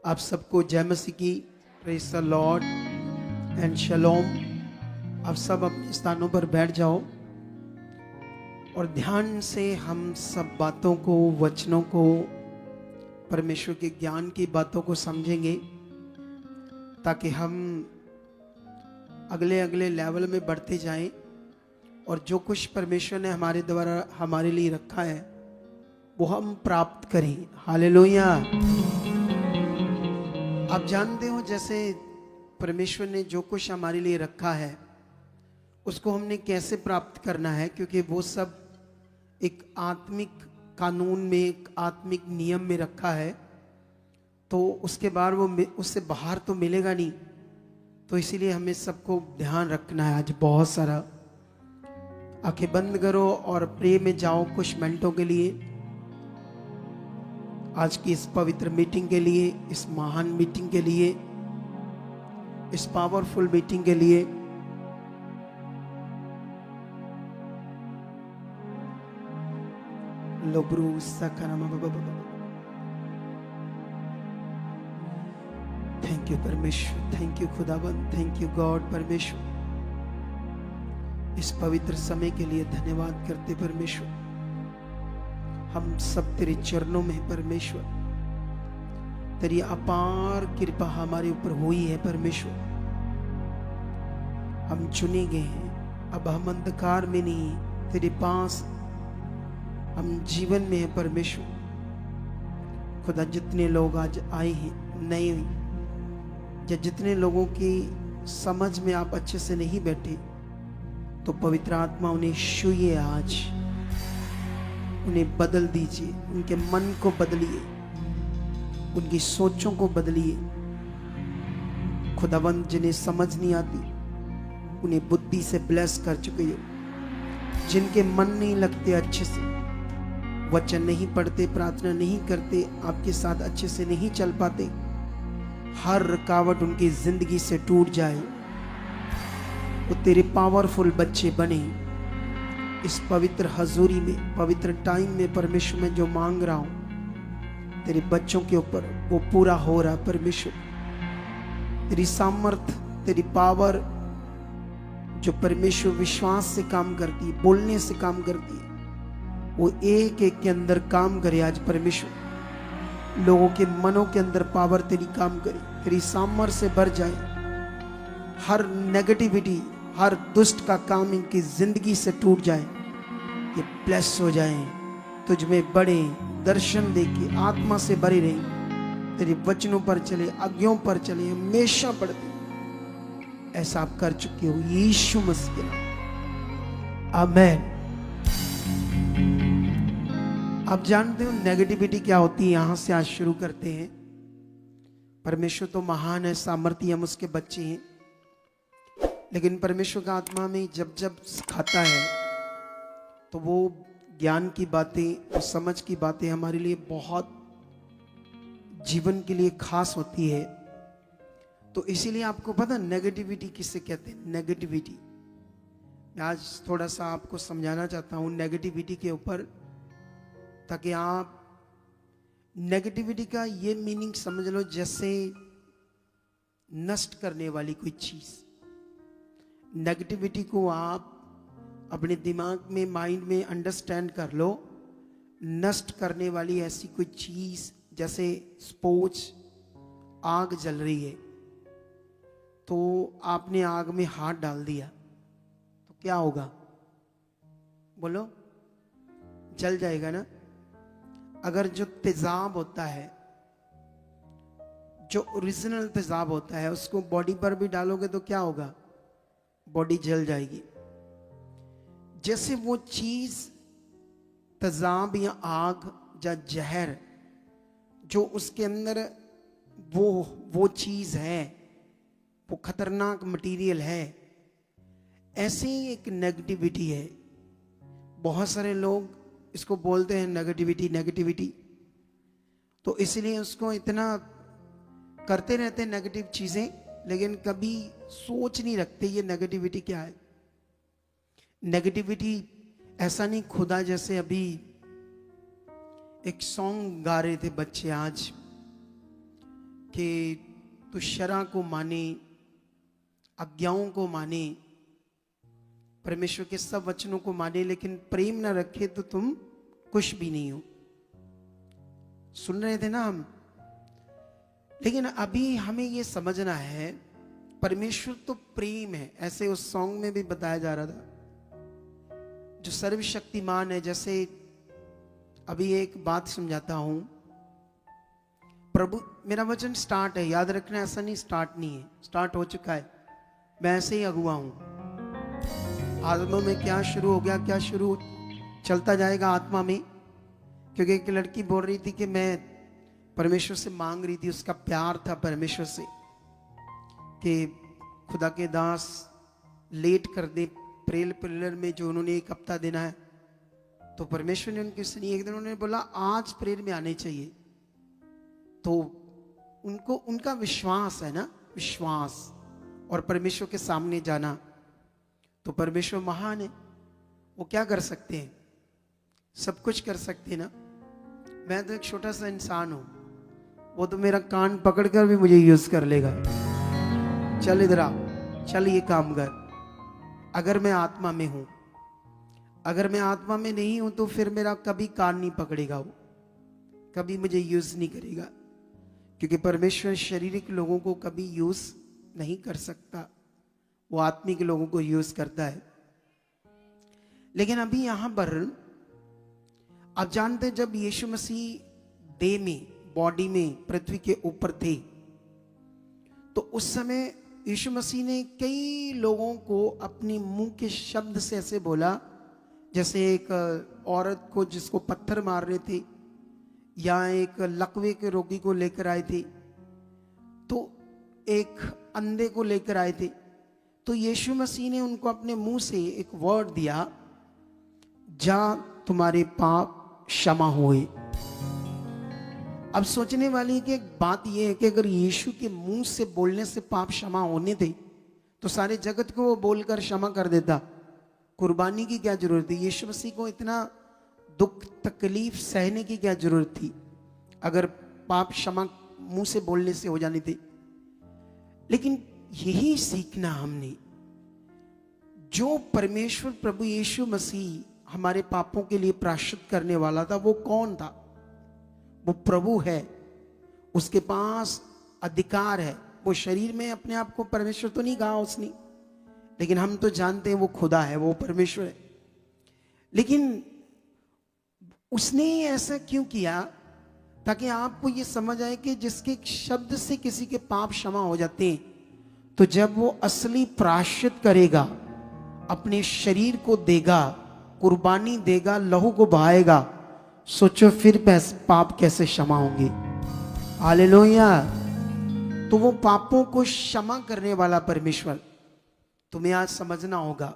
आप सबको जय मसीह की। Praise the Lord and shalom. आप सब अपने स्थानों पर बैठ जाओ और ध्यान से हम सब बातों को, वचनों को, परमेश्वर के ज्ञान की बातों को समझेंगे, ताकि हम अगले अगले लेवल में बढ़ते जाएं और जो कुछ परमेश्वर ने हमारे द्वारा हमारे लिए रखा है वो हम प्राप्त करें। हालेलुया। आप जानते हो, जैसे परमेश्वर ने जो कुछ हमारे लिए रखा है उसको हमने कैसे प्राप्त करना है, क्योंकि वो सब एक आत्मिक कानून में, एक आत्मिक नियम में रखा है, तो उसके बाद वो उससे बाहर तो मिलेगा नहीं। तो इसीलिए हमें सबको ध्यान रखना है। आज बहुत सारा आंखें बंद करो और प्रे में जाओ कुछ मिनटों के लिए, आज की इस पवित्र मीटिंग के लिए, इस महान मीटिंग के लिए, इस पावरफुल मीटिंग के लिए। लोब्रू सकरम। थैंक यू परमेश्वर, थैंक यू खुदाबंद, थैंक यू गॉड। परमेश्वर इस पवित्र समय के लिए धन्यवाद करते परमेश्वर। हम सब तेरे चरणों में परमेश्वर, तेरी अपार कृपा हमारे ऊपर हुई है परमेश्वर। हम चुने गए हैं, अब हम अंधकार में नहीं, तेरे पास हम जीवन में हैं परमेश्वर। खुदा जितने लोग आज आए हैं नए, या जितने लोगों की समझ में आप अच्छे से नहीं बैठे, तो पवित्र आत्मा उन्हें छूइए, आज उन्हें बदल दीजिए, उनके मन को बदलिए, उनकी सोचों को बदलिए। खुदावंद जिन्हें समझ नहीं आती उन्हें बुद्धि से ब्लेस कर चुके हो। जिनके मन नहीं लगते अच्छे से, वचन नहीं पढ़ते, प्रार्थना नहीं करते, आपके साथ अच्छे से नहीं चल पाते, हर रुकावट उनकी जिंदगी से टूट जाए, वो तेरे पावरफुल बच्चे बने। इस पवित्र हजूरी में, पवित्र टाइम में परमेश्वर में जो मांग रहा हूं तेरे बच्चों के ऊपर, वो पूरा हो रहा परमेश्वर। तेरी सामर्थ, तेरी पावर जो परमेश्वर विश्वास से काम करती है, बोलने से काम करती है, वो एक एक के अंदर काम करे आज परमेश्वर। लोगों के मनों के अंदर पावर तेरी काम करे, तेरी सामर्थ से भर जाए। हर नेगेटिविटी, हर दुष्ट का काम इनकी जिंदगी से टूट जाए, ये ब्लेस हो जाए, तुझ में बड़े, दर्शन देके आत्मा से भरे रहे, तेरे वचनों पर चले, आज्ञाओं पर चले, हमेशा बढ़ते। ऐसा आप कर चुके हो यीशु मसीह के नाम, आमेन। आप जानते हो नेगेटिविटी क्या होती है? यहां से आज शुरू करते हैं। परमेश्वर तो महान है, सामर्थ्य, हम उसके बच्चे हैं, लेकिन परमेश्वर का आत्मा में जब जब सिखाता है तो वो ज्ञान की बातें, वो समझ की बातें हमारे लिए बहुत जीवन के लिए खास होती है। तो इसीलिए आपको पता नेगेटिविटी किससे कहते हैं? नेगेटिविटी, मैं आज थोड़ा सा आपको समझाना चाहता हूं नेगेटिविटी के ऊपर, ताकि आप नेगेटिविटी का ये मीनिंग समझ लो, जैसे नष्ट करने वाली कोई चीज। नेगेटिविटी को आप अपने दिमाग में, माइंड में अंडरस्टैंड कर लो। नष्ट करने वाली ऐसी कोई चीज, जैसे सपोज आग जल रही है, तो आपने आग में हाथ डाल दिया तो क्या होगा? बोलो, जल जाएगा ना। अगर जो तेजाब होता है, जो ओरिजिनल तेजाब होता है, उसको बॉडी पर भी डालोगे तो क्या होगा? बॉडी जल जाएगी। जैसे वो चीज, तेजाब या आग या जहर, जो उसके अंदर वो चीज है, वो खतरनाक मटेरियल है, ऐसे ही एक नेगेटिविटी है। बहुत सारे लोग इसको बोलते हैं नेगेटिविटी, नेगेटिविटी, तो इसलिए उसको इतना करते रहते हैं नेगेटिव चीजें, लेकिन कभी सोच नहीं रखते ये नेगेटिविटी क्या है। नेगेटिविटी ऐसा नहीं, खुदा जैसे अभी एक सॉन्ग गा रहे थे बच्चे आज, कि तू शरा को माने, आज्ञाओं को माने, परमेश्वर के सब वचनों को माने, लेकिन प्रेम ना रखे तो तुम कुछ भी नहीं हो। सुन रहे थे ना हम। लेकिन अभी हमें ये समझना है, परमेश्वर तो प्रेम है, ऐसे उस सॉन्ग में भी बताया जा रहा था, जो सर्वशक्तिमान है। जैसे अभी एक बात समझाता हूं, प्रभु, मेरा वचन स्टार्ट है, याद रखना, ऐसा नहीं स्टार्ट नहीं है, स्टार्ट हो चुका है। मैं ऐसे ही अगुआ हूं। आत्मा में क्या शुरू हो गया, क्या शुरू चलता जाएगा आत्मा में। क्योंकि एक लड़की बोल रही थी कि मैं परमेश्वर से मांग रही थी, उसका प्यार था परमेश्वर से कि खुदा के दास लेट कर दे प्रेयर में, जो उन्होंने 1 हफ्ता देना है। तो परमेश्वर ने उनकी सुनी। एक दिन उन्होंने बोला आज प्रेयर में आने चाहिए। तो उनको, उनका विश्वास है ना, विश्वास और परमेश्वर के सामने जाना। तो परमेश्वर महान है, वो क्या कर सकते हैं, सब कुछ कर सकते हैं ना। मैं तो एक छोटा सा इंसान हूं, वो तो मेरा कान पकड़कर भी मुझे यूज कर लेगा। चल इधर आ, चल ये काम कर। अगर मैं आत्मा में हूं, अगर मैं आत्मा में नहीं हूं तो फिर मेरा कभी कान नहीं पकड़ेगा, वो कभी मुझे यूज नहीं करेगा। क्योंकि परमेश्वर शारीरिक लोगों को कभी यूज नहीं कर सकता, वो आत्मिक लोगों को यूज करता है। लेकिन अभी यहां पर आप जानते हैं, जब यीशु मसीह देह में, बॉडी में पृथ्वी के ऊपर थे, तो उस समय यीशु मसीह ने कई लोगों को अपने मुंह के शब्द से ऐसे बोला, जैसे एक औरत को जिसको पत्थर मार रहे थे, या एक लकवे के रोगी को लेकर आए थे, तो एक अंधे को लेकर आए थे। तो यीशु मसीह ने उनको अपने मुंह से एक वर्ड दिया, जा तुम्हारे पाप क्षमा हुए। अब सोचने वाली की एक बात यह है कि अगर यीशु के मुंह से बोलने से पाप क्षमा होने थे, तो सारे जगत को वो बोलकर क्षमा कर देता। कुर्बानी की क्या जरूरत थी? यीशु मसीह को इतना दुख तकलीफ सहने की क्या जरूरत थी, अगर पाप क्षमा मुंह से बोलने से हो जाने थे? लेकिन यही सीखना हमने, जो परमेश्वर प्रभु यीशु मसीह हमारे पापों के लिए प्रायश्चित करने वाला था, वो कौन था? वो प्रभु है, उसके पास अधिकार है। वो शरीर में अपने आप को परमेश्वर तो नहीं कहा उसने, लेकिन हम तो जानते हैं वो खुदा है, वो परमेश्वर है। लेकिन उसने ऐसा क्यों किया? ताकि आपको ये समझ आए कि जिसके शब्द से किसी के पाप क्षमा हो जाते हैं, तो जब वो असली प्रायश्चित करेगा, अपने शरीर को देगा, कुर्बानी देगा, लहू को बहाएगा, सोचो फिर पाप कैसे क्षमा होंगे। हालेलुया। तो वो पापों को क्षमा करने वाला परमेश्वर, तुम्हें आज समझना होगा,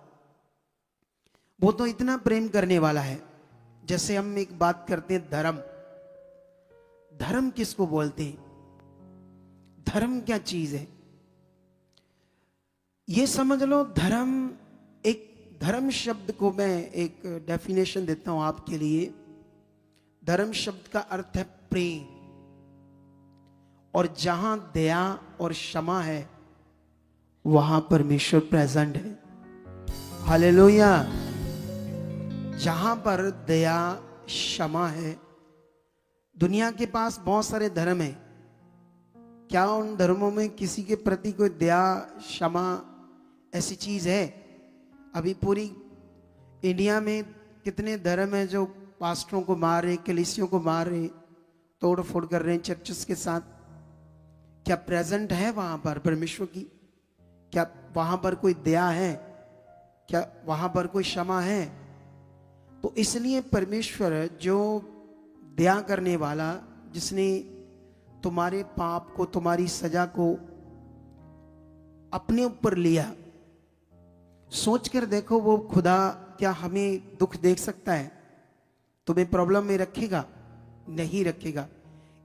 वो तो इतना प्रेम करने वाला है। जैसे हम एक बात करते हैं धर्म, धर्म किसको बोलते हैं? धर्म क्या चीज है? ये समझ लो, धर्म, एक धर्म शब्द को मैं एक डेफिनेशन देता हूं आपके लिए। धर्म शब्द का अर्थ है प्रेम, और जहां दया और क्षमा है वहां परमेश्वर प्रेजेंट है। हालेलुया। जहां पर दया क्षमा है, दुनिया के पास बहुत सारे धर्म हैं, क्या उन धर्मों में किसी के प्रति कोई दया क्षमा ऐसी चीज है? अभी पूरी इंडिया में कितने धर्म हैं जो पास्टरों को मार रहे, कलीसियों को मार रहे, तोड़ फोड़ कर रहे हैं चर्चेस के साथ। क्या प्रेजेंट है वहां पर परमेश्वर की? क्या वहां पर कोई दया है? क्या वहां पर कोई क्षमा है? तो इसलिए परमेश्वर जो दया करने वाला, जिसने तुम्हारे पाप को, तुम्हारी सजा को अपने ऊपर लिया, सोच कर देखो, वो खुदा क्या हमें दुख देख सकता है? तुम्हें प्रॉब्लम में रखेगा? नहीं रखेगा।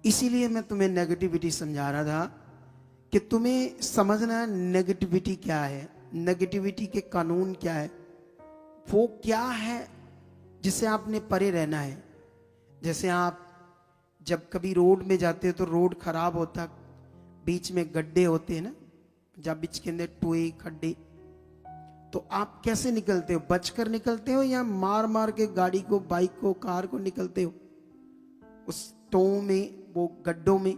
इसीलिए मैं तुम्हें नेगेटिविटी समझा रहा था कि तुम्हें समझना नेगेटिविटी क्या है, नेगेटिविटी के कानून क्या है, वो क्या है जिससे आपने परे रहना है। जैसे आप जब कभी रोड में जाते हो तो रोड खराब होता, बीच में गड्ढे होते हैं ना, जब बीच के अंदर टोए खड्डे, तो आप कैसे निकलते हो? बचकर निकलते हो या मार मार के गाड़ी को, बाइक को, कार को निकलते हो? उस टो में, वो गड्ढों में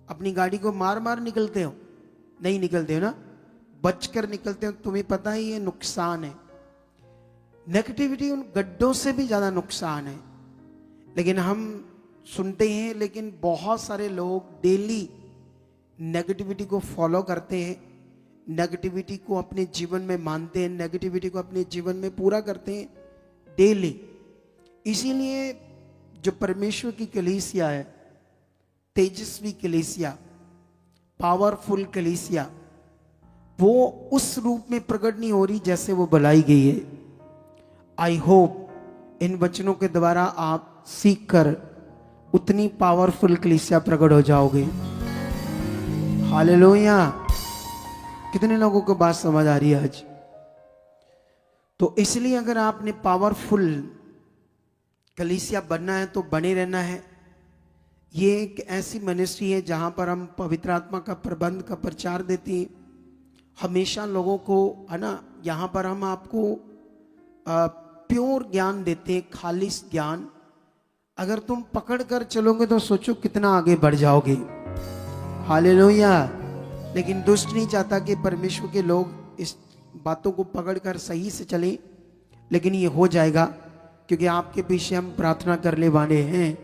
अपनी गाड़ी को मार मार निकलते हो? नहीं निकलते हो ना, बचकर निकलते हो। तुम्हें पता ही ये नुकसान है। नेगेटिविटी उन गड्ढों से भी ज्यादा नुकसान है। लेकिन हम सुनते हैं, लेकिन बहुत सारे लोग डेली नेगेटिविटी को फॉलो करते हैं, नेगेटिविटी को अपने जीवन में मानते हैं, नेगेटिविटी को अपने जीवन में पूरा करते हैं डेली। इसीलिए जो परमेश्वर की कलीसिया है, तेजस्वी कलीसिया, पावरफुल कलीसिया, वो उस रूप में प्रकट नहीं हो रही जैसे वो बुलाई गई है। आई होप इन वचनों के द्वारा आप सीखकर उतनी पावरफुल कलीसिया प्रकट हो जाओगे। हालेलुया। कितने लोगों को बात समझ आ रही है आज? तो इसलिए अगर आपने पावरफुल कलीसिया बनना है तो बने रहना है। ये एक ऐसी मिनिस्ट्री है जहां पर हम पवित्र आत्मा का प्रबंध का प्रचार देते हैं हमेशा लोगों को, है ना। यहाँ पर हम आपको प्योर ज्ञान देते हैं, खालिश ज्ञान। अगर तुम पकड़ कर चलोगे तो सोचो कितना आगे बढ़ जाओगे। हालेलुया। लेकिन दुष्ट नहीं चाहता कि परमेश्वर के लोग इस बातों को पकड़कर सही से चलें, लेकिन ये हो जाएगा क्योंकि आपके पीछे हम प्रार्थना करने वाले हैं।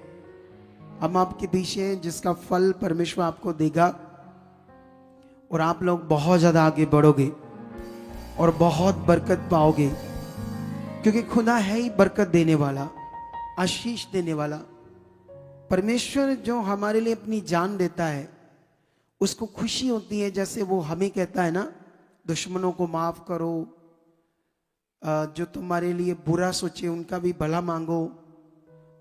हम आपके पीछे हैं जिसका फल परमेश्वर आपको देगा और आप लोग बहुत ज़्यादा आगे बढ़ोगे और बहुत बरकत पाओगे, क्योंकि खुदा है ही बरकत देने वाला, आशीष देने वाला। परमेश्वर जो हमारे लिए अपनी जान देता है उसको खुशी होती है, जैसे वो हमें कहता है ना, दुश्मनों को माफ करो, जो तुम्हारे लिए बुरा सोचे उनका भी भला मांगो।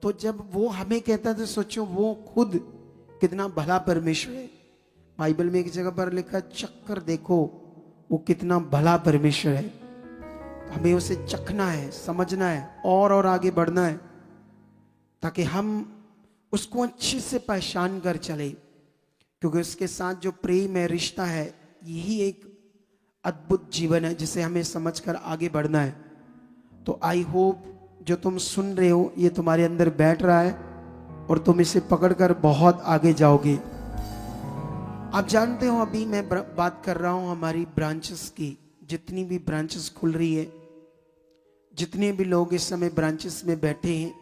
तो जब वो हमें कहता है तो सोचो वो खुद कितना भला परमेश्वर है। बाइबल में एक जगह पर लिखा, चक्कर देखो वो कितना भला परमेश्वर है। हमें उसे चखना है, समझना है और आगे बढ़ना है, ताकि हम उसको अच्छे से पहचान कर चले, क्योंकि उसके साथ जो प्रेम है, रिश्ता है, यही एक अद्भुत जीवन है जिसे हमें समझकर आगे बढ़ना है। तो आई होप जो तुम सुन रहे हो ये तुम्हारे अंदर बैठ रहा है और तुम इसे पकड़कर बहुत आगे जाओगे। आप जानते हो अभी मैं बात कर रहा हूं हमारी ब्रांचेस की, जितनी भी ब्रांचेस खुल रही है, जितने भी लोग इस समय ब्रांचेस में बैठे हैं,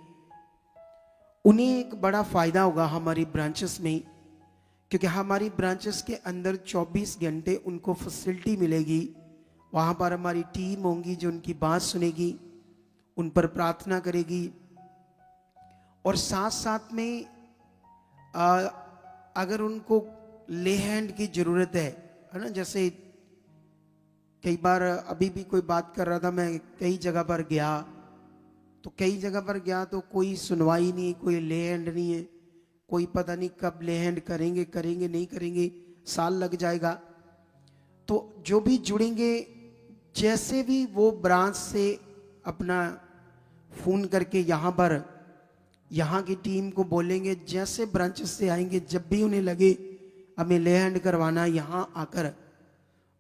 उन्हें एक बड़ा फायदा होगा हमारी ब्रांचेस में, क्योंकि हमारी ब्रांचेस के अंदर 24 घंटे उनको फैसिलिटी मिलेगी। वहाँ पर हमारी टीम होंगी जो उनकी बात सुनेगी, उन पर प्रार्थना करेगी, और साथ साथ में अगर उनको ले हैंड की ज़रूरत है ना, जैसे कई बार अभी भी कोई बात कर रहा था, मैं कई जगह पर गया तो कोई सुनवाई नहीं, कोई ले हैंड नहीं है, कोई पता नहीं कब ले हैंड करेंगे नहीं करेंगे, साल लग जाएगा। तो जो भी जुड़ेंगे, जैसे भी वो ब्रांच से अपना फ़ोन करके यहाँ की टीम को बोलेंगे, जैसे ब्रांच से आएंगे, जब भी उन्हें लगे हमें ले हैंड करवाना यहाँ आकर,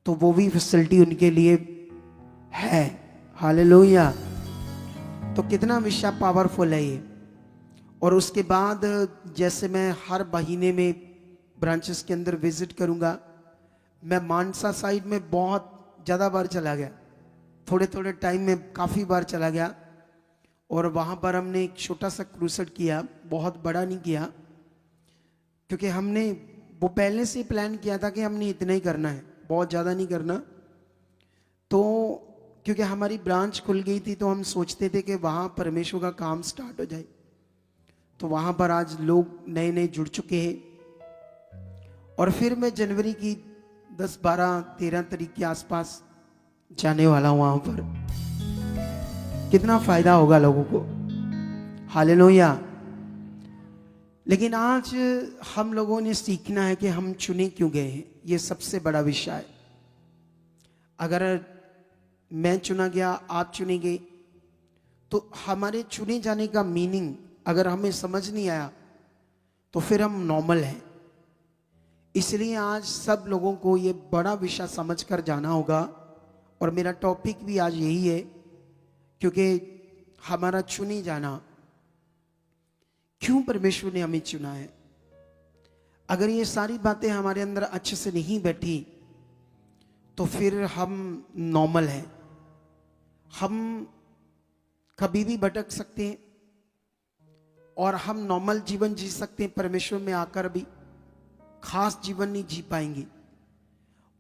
तो वो भी फैसिलिटी उनके लिए है। हालेलुया। तो कितना विषय पावरफुल है ये। और उसके बाद जैसे मैं हर महीने में ब्रांचेस के अंदर विजिट करूंगा, मैं मानसा साइड में बहुत ज़्यादा बार चला गया, थोड़े टाइम में काफ़ी बार चला गया, और वहाँ पर हमने एक छोटा सा क्रूसेड किया, बहुत बड़ा नहीं किया, क्योंकि हमने वो पहले से प्लान किया था कि हमने इतना ही करना है, बहुत ज़्यादा नहीं करना। तो क्योंकि हमारी ब्रांच खुल गई थी तो हम सोचते थे कि वहाँ परमेश्वर का काम स्टार्ट हो जाए। तो वहाँ पर आज लोग नए नए जुड़ चुके हैं, और फिर मैं जनवरी की 10, 12, 13 तारीख के आसपास जाने वाला हूँ वहाँ पर। कितना फायदा होगा लोगों को। हालेलुया। लेकिन आज हम लोगों ने सीखना है कि हम चुने क्यों गए हैं, ये सबसे बड़ा विषय है। अगर मैं चुना गया, आप चुने गए, तो हमारे चुने जाने का मीनिंग अगर हमें समझ नहीं आया तो फिर हम नॉर्मल हैं। इसलिए आज सब लोगों को ये बड़ा विषय समझकर जाना होगा। और मेरा टॉपिक भी आज यही है, क्योंकि हमारा चुने जाना, क्यों परमेश्वर ने हमें चुना है। अगर ये सारी बातें हमारे अंदर अच्छे से नहीं बैठी तो फिर हम नॉर्मल हैं, हम कभी भी भटक सकते हैं और हम नॉर्मल जीवन जी सकते हैं, परमेश्वर में आकर भी खास जीवन नहीं जी पाएंगे।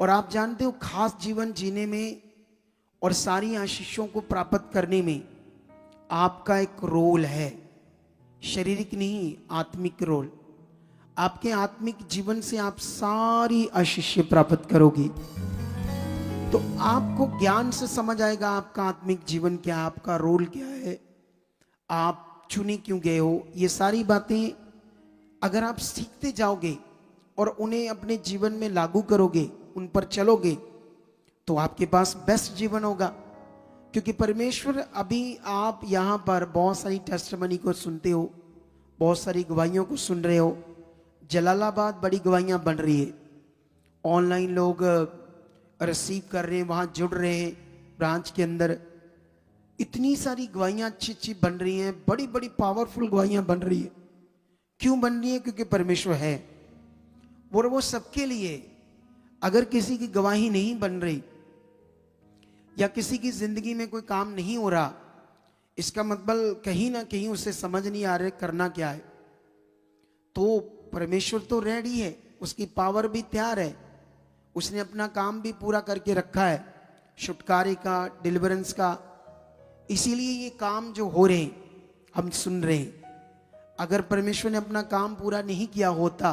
और आप जानते हो, खास जीवन जीने में और सारी आशीषों को प्राप्त करने में आपका एक रोल है, शारीरिक नहीं, आत्मिक रोल। आपके आत्मिक जीवन से आप सारी आशीष प्राप्त करोगे। तो आपको ज्ञान से समझ आएगा आपका आत्मिक जीवन क्या है, आपका रोल क्या है, आप चुने क्यों गए हो। ये सारी बातें अगर आप सीखते जाओगे और उन्हें अपने जीवन में लागू करोगे, उन पर चलोगे, तो आपके पास बेस्ट जीवन होगा। क्योंकि परमेश्वर, अभी आप यहाँ पर बहुत सारी टेस्टमनी को सुनते हो, बहुत सारी गवाहियों को सुन रहे हो। जलालाबाद बड़ी गवाहियाँ बन रही है, ऑनलाइन लोग रिसीव कर रहे हैं, वहाँ जुड़ रहे हैं ब्रांच के अंदर। इतनी सारी गवाहियाँ अच्छी अच्छी बन रही हैं, बड़ी बड़ी पावरफुल गवाहियाँ बन रही है। क्यों बन रही है? क्योंकि परमेश्वर है और वो सबके लिए। अगर किसी की गवाही नहीं बन रही या किसी की जिंदगी में कोई काम नहीं हो रहा, इसका मतलब कहीं ना कहीं उसे समझ नहीं आ रहा करना क्या है। तो परमेश्वर तो रेडी है, उसकी पावर भी तैयार है, उसने अपना काम भी पूरा करके रखा है, छुटकारे का, डिलीवरेंस का। इसीलिए ये काम जो हो रहे हैं हम सुन रहे हैं। अगर परमेश्वर ने अपना काम पूरा नहीं किया होता,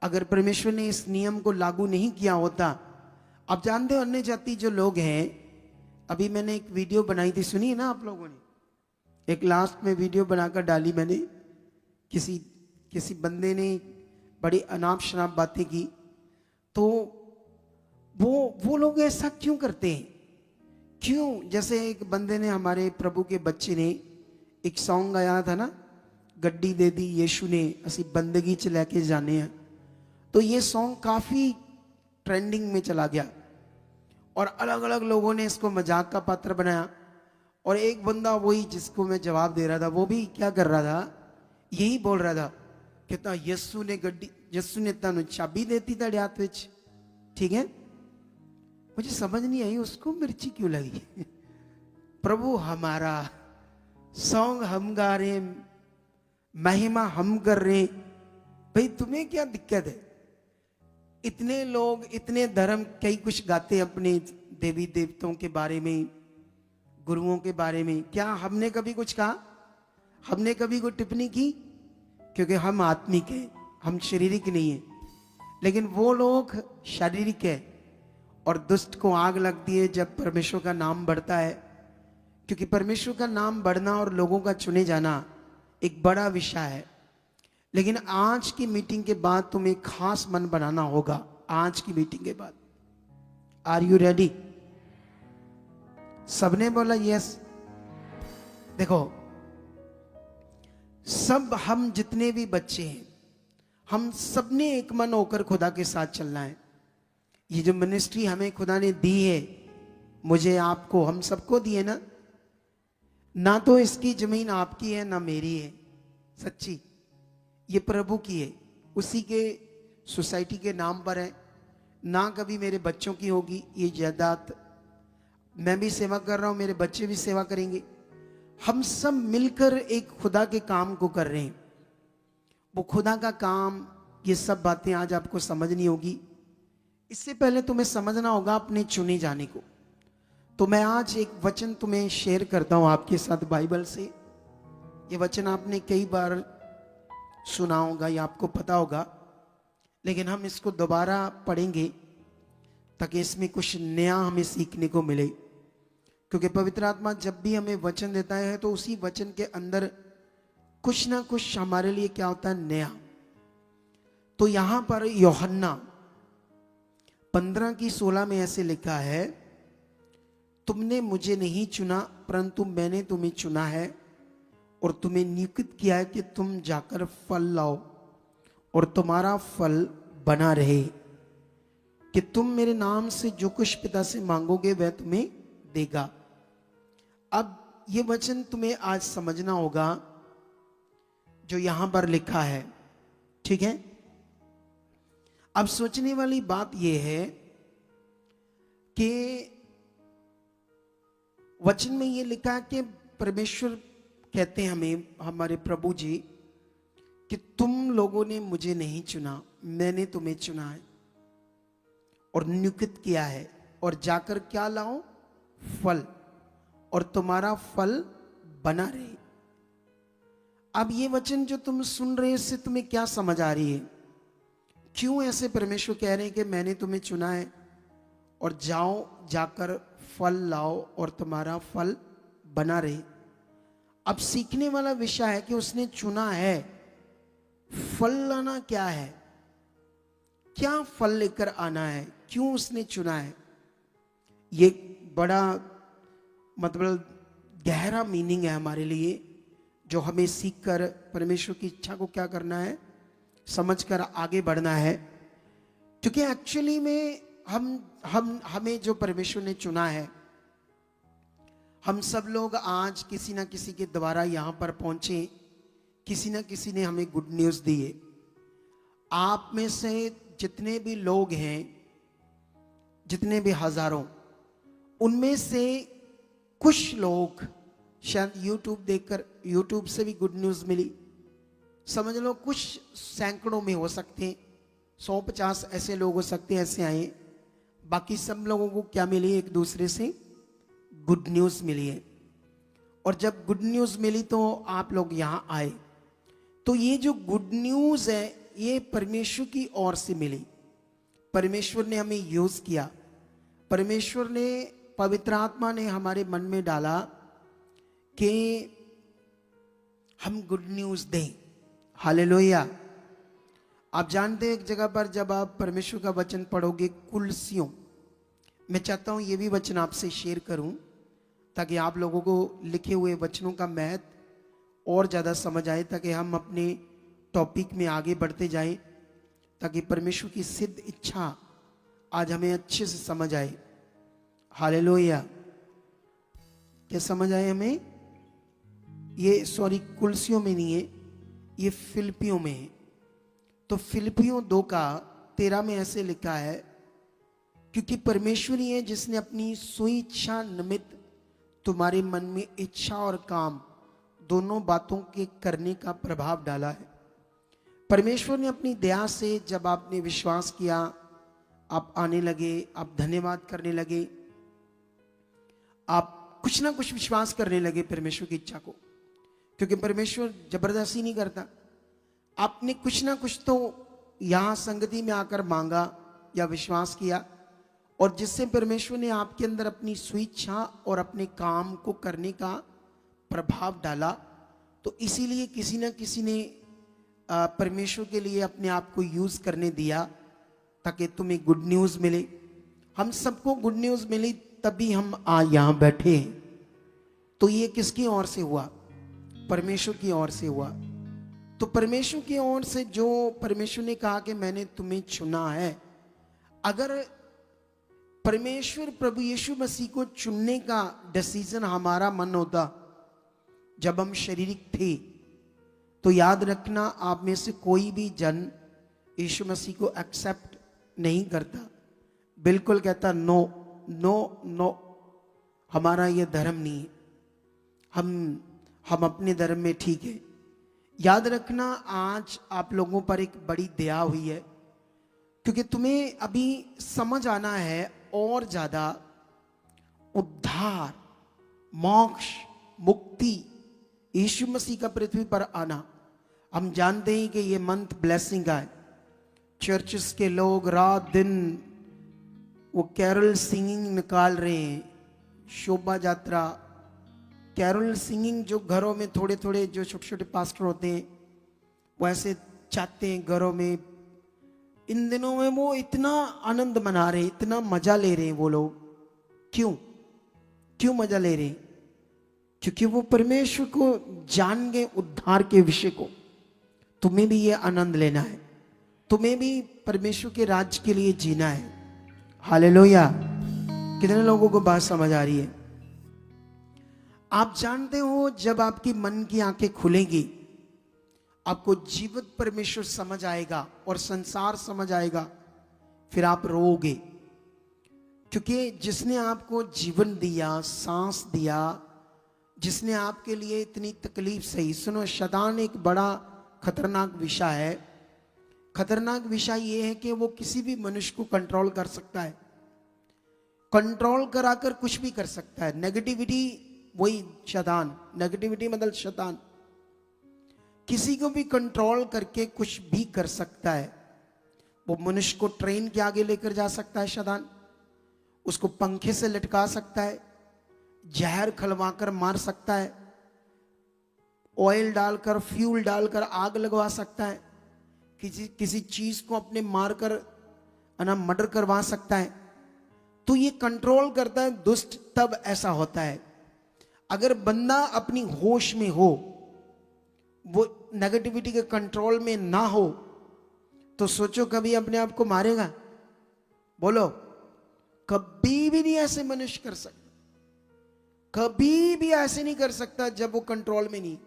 अगर परमेश्वर ने इस नियम को लागू नहीं किया होता, आप जानते हो अन्य जाति जो लोग हैं, अभी मैंने एक वीडियो बनाई थी, सुनी है ना आप लोगों ने? एक लास्ट में वीडियो बनाकर डाली मैंने, किसी बंदे ने बड़ी अनाप शनाप बातें की। तो वो लोग ऐसा क्यों करते हैं? क्यों? जैसे एक बंदे ने, हमारे प्रभु के बच्चे ने एक सॉन्ग गाया था ना, गड्डी दे दी यीशु ने असी बंदगी च लेके जाने हैं। तो ये सॉन्ग काफी ट्रेंडिंग में चला गया और अलग अलग लोगों ने इसको मजाक का पात्र बनाया। और एक बंदा, वही जिसको मैं जवाब दे रहा था, वो भी क्या कर रहा था, यही बोल रहा था, कहता यस्सु ने तनु चाबी देती था हाथ विच। ठीक है, मुझे समझ नहीं आई उसको मिर्ची क्यों लगी। प्रभु हमारा, सॉन्ग हम गा रहे, महिमा हम कर रहे, भाई तुम्हें क्या दिक्कत है? इतने लोग, इतने धर्म, कई कुछ गाते अपने देवी देवताओं के बारे में, गुरुओं के बारे में। क्या हमने कभी कुछ कहा? हमने कभी कोई टिप्पणी की? क्योंकि हम आत्मिक हैं, हम शारीरिक नहीं है। लेकिन वो लोग शारीरिक है और दुष्ट को आग लगती है जब परमेश्वर का नाम बढ़ता है। क्योंकि परमेश्वर का नाम बढ़ना और लोगों का चुने जाना एक बड़ा विषय है। लेकिन आज की मीटिंग के बाद तुम्हें खास मन बनाना होगा। आज की मीटिंग के बाद, आर यू रेडी? सबने बोला यस। देखो, सब हम जितने भी बच्चे हैं, हम सबने एक मन होकर खुदा के साथ चलना है। ये जो मिनिस्ट्री हमें खुदा ने दी है, मुझे, आपको, हम सबको दी है ना तो इसकी जमीन आपकी है ना मेरी है, सच्ची, ये प्रभु की है, उसी के सोसाइटी के नाम पर है, ना कभी मेरे बच्चों की होगी ये जायदाद। मैं भी सेवा कर रहा हूं, मेरे बच्चे भी सेवा करेंगे। हम सब मिलकर एक खुदा के काम को कर रहे हैं। वो खुदा का काम, ये सब बातें आज आपको समझनी होगी। इससे पहले तुम्हें समझना होगा अपने चुने जाने को। तो मैं आज एक वचन तुम्हें शेयर करता हूं आपके साथ बाइबल से। ये वचन आपने कई बार सुना होगा या आपको पता होगा, लेकिन हम इसको दोबारा पढ़ेंगे ताकि इसमें कुछ नया हमें सीखने को मिले। क्योंकि पवित्र आत्मा जब भी हमें वचन देता है तो उसी वचन के अंदर कुछ ना कुछ हमारे लिए क्या होता है, नया। तो यहां पर यूहन्ना 15:16 में ऐसे लिखा है, तुमने मुझे नहीं चुना परंतु मैंने तुम्हें चुना है और तुम्हें नियुक्त किया है कि तुम जाकर फल लाओ और तुम्हारा फल बना रहे, कि तुम मेरे नाम से जो कुछ पिता से मांगोगे वह तुम्हें देगा। अब ये वचन तुम्हें आज समझना होगा जो यहां पर लिखा है, ठीक है। अब सोचने वाली बात यह है कि वचन में यह लिखा कि परमेश्वर कहते हैं हमें, हमारे प्रभु जी, कि तुम लोगों ने मुझे नहीं चुना, मैंने तुम्हें चुना है और नियुक्त किया है, और जाकर क्या लाओ? फल, और तुम्हारा फल बना रहे। अब ये वचन जो तुम सुन रहे हैं, इससे तुम्हें क्या समझ आ रही है? क्यों ऐसे परमेश्वर कह रहे हैं कि मैंने तुम्हें चुना है और जाओ, जाकर फल लाओ और तुम्हारा फल बना रहे? अब सीखने वाला विषय है कि उसने चुना है, फल लाना क्या है, क्या फल लेकर आना है, क्यों उसने चुना है? ये बड़ा मतलब गहरा मीनिंग है हमारे लिए, जो हमें सीखकर परमेश्वर की इच्छा को क्या करना है, समझकर आगे बढ़ना है। क्योंकि एक्चुअली में हमें जो परमेश्वर ने चुना है, हम सब लोग आज किसी ना किसी के द्वारा यहां पर पहुंचे, किसी ना किसी ने हमें गुड न्यूज दी है। आप में से जितने भी लोग हैं, जितने भी हजारों, उनमें से कुछ लोग शायद यूट्यूब देखकर, यूट्यूब से भी गुड न्यूज मिली, समझ लो कुछ सैकड़ों में हो सकते हैं, 150 ऐसे लोग हो सकते हैं ऐसे आए। बाकी सब लोगों को क्या मिली? एक दूसरे से गुड न्यूज मिली है। और जब गुड न्यूज मिली तो आप लोग यहां आए। तो ये जो गुड न्यूज है, ये परमेश्वर की ओर से मिली, परमेश्वर ने हमें यूज किया, परमेश्वर ने, पवित्र आत्मा ने हमारे मन में डाला कि हम गुड न्यूज दें। हालेलुया। आप जानते हैं एक जगह पर जब आप परमेश्वर का वचन पढ़ोगे, कुलसियों, मैं चाहता हूं ये भी वचन आपसे शेयर करूं ताकि आप लोगों को लिखे हुए वचनों का महत्व और ज़्यादा समझ आए, ताकि हम अपने टॉपिक में आगे बढ़ते जाएं, ताकि परमेश्वर की सिद्ध इच्छा आज हमें अच्छे से समझ आए। हालेलुया। क्या समझ आए हमें? ये सॉरी, कुलसियों में नहीं है, ये फिलिपियों में है। तो फिलिपियों 2:13 में ऐसे लिखा है, क्योंकि परमेश्वर ही है जिसने अपनी स्वेच्छा निमित्त तुम्हारे मन में इच्छा और काम दोनों बातों के करने का प्रभाव डाला है। परमेश्वर ने अपनी दया से जब आपने विश्वास किया, आप आने लगे, आप धन्यवाद करने लगे, आप कुछ ना कुछ विश्वास करने लगे परमेश्वर की इच्छा को, क्योंकि परमेश्वर जबरदस्ती नहीं करता। आपने कुछ ना कुछ तो यहां संगति में आकर मांगा या विश्वास किया, और जिससे परमेश्वर ने आपके अंदर अपनी स्वेच्छा और अपने काम को करने का प्रभाव डाला। तो इसीलिए किसी ना किसी ने परमेश्वर के लिए अपने आप को यूज करने दिया ताकि तुम्हें गुड न्यूज मिले। हम सबको गुड न्यूज मिली तभी हम आज यहां बैठे हैं। तो ये किसकी ओर से हुआ? परमेश्वर की ओर से हुआ। तो परमेश्वर की ओर से जो परमेश्वर ने कहा कि मैंने तुम्हें चुना है, अगर परमेश्वर प्रभु यीशु मसीह को चुनने का डिसीजन हमारा मन होता जब हम शारीरिक थे, तो याद रखना आप में से कोई भी जन यीशु मसीह को एक्सेप्ट नहीं करता, बिल्कुल कहता नो नो नो, हमारा ये धर्म नहीं है, हम अपने धर्म में ठीक है। याद रखना आज आप लोगों पर एक बड़ी दया हुई है, क्योंकि तुम्हें अभी समझ आना है और ज्यादा उद्धार, मोक्ष, मुक्ति, यीशु मसीह का पृथ्वी पर आना। हम जानते हैं कि ये मंथ ब्लेसिंग का है। चर्चेस के लोग रात दिन वो कैरल सिंगिंग निकाल रहे हैं, शोभा यात्रा, कैरल सिंगिंग, जो घरों में थोड़े थोड़े जो छोटे छोटे पास्टर होते हैं वो ऐसे चाहते हैं घरों में। इन दिनों में वो इतना आनंद मना रहे हैं, इतना मजा ले रहे हैं वो लोग। क्यों मजा ले रहे हैं? क्योंकि वो परमेश्वर को जान गए, उद्धार के विषय को। तुम्हें भी ये आनंद लेना है, तुम्हें भी परमेश्वर के राज्य के लिए जीना है। हालेलुया। कितने लोगों को बात समझ आ रही है? आप जानते हो जब आपकी मन की आंखें खुलेंगी, आपको जीवित परमेश्वर समझ आएगा और संसार समझ आएगा, फिर आप रोओगे। क्योंकि जिसने आपको जीवन दिया, सांस दिया, जिसने आपके लिए इतनी तकलीफ सही। सुनो, शैतान एक बड़ा खतरनाक विषय है। खतरनाक विषय यह है कि वो किसी भी मनुष्य को कंट्रोल कर सकता है, कंट्रोल कराकर कुछ भी कर सकता है। नेगेटिविटी वही शैतान, नेगेटिविटी मतलब शैतान किसी को भी कंट्रोल करके कुछ भी कर सकता है। वो मनुष्य को ट्रेन के आगे लेकर जा सकता है शैतान, उसको पंखे से लटका सकता है, जहर खलवाकर मार सकता है, ऑयल डालकर, फ्यूल डालकर आग लगवा सकता है, किसी चीज को अपने मारकर मर्डर करवा सकता है। तो ये कंट्रोल करता है दुष्ट। तब ऐसा होता है अगर बंदा अपनी होश में हो, वो नेगेटिविटी के कंट्रोल में ना हो, तो सोचो कभी अपने आप को मारेगा? बोलो, कभी भी नहीं ऐसे मनुष्य कर सकता, कभी भी ऐसे नहीं कर सकता जब वो कंट्रोल में नहीं।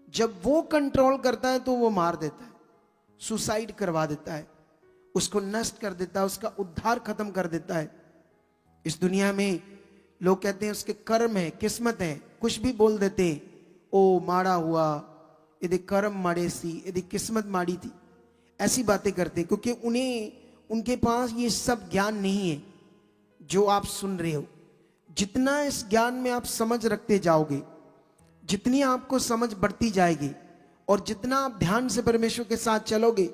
जब वो कंट्रोल करता है तो वो मार देता है, सुसाइड करवा देता है, उसको नष्ट कर देता है, उसका उद्धार खत्म कर देता है। इस दुनिया में लोग कहते हैं उसके कर्म है, किस्मत है, कुछ भी बोल देते हैं। ओ माड़ा हुआ, यदि कर्म माड़े सी, यदि किस्मत माड़ी थी, ऐसी बातें करते हैं, क्योंकि उनके पास ये सब ज्ञान नहीं है जो आप सुन रहे हो। जितना इस ज्ञान में आप समझ रखते जाओगे, जितनी आपको समझ बढ़ती जाएगी, और जितना आप ध्यान से परमेश्वर के साथ चलोगे,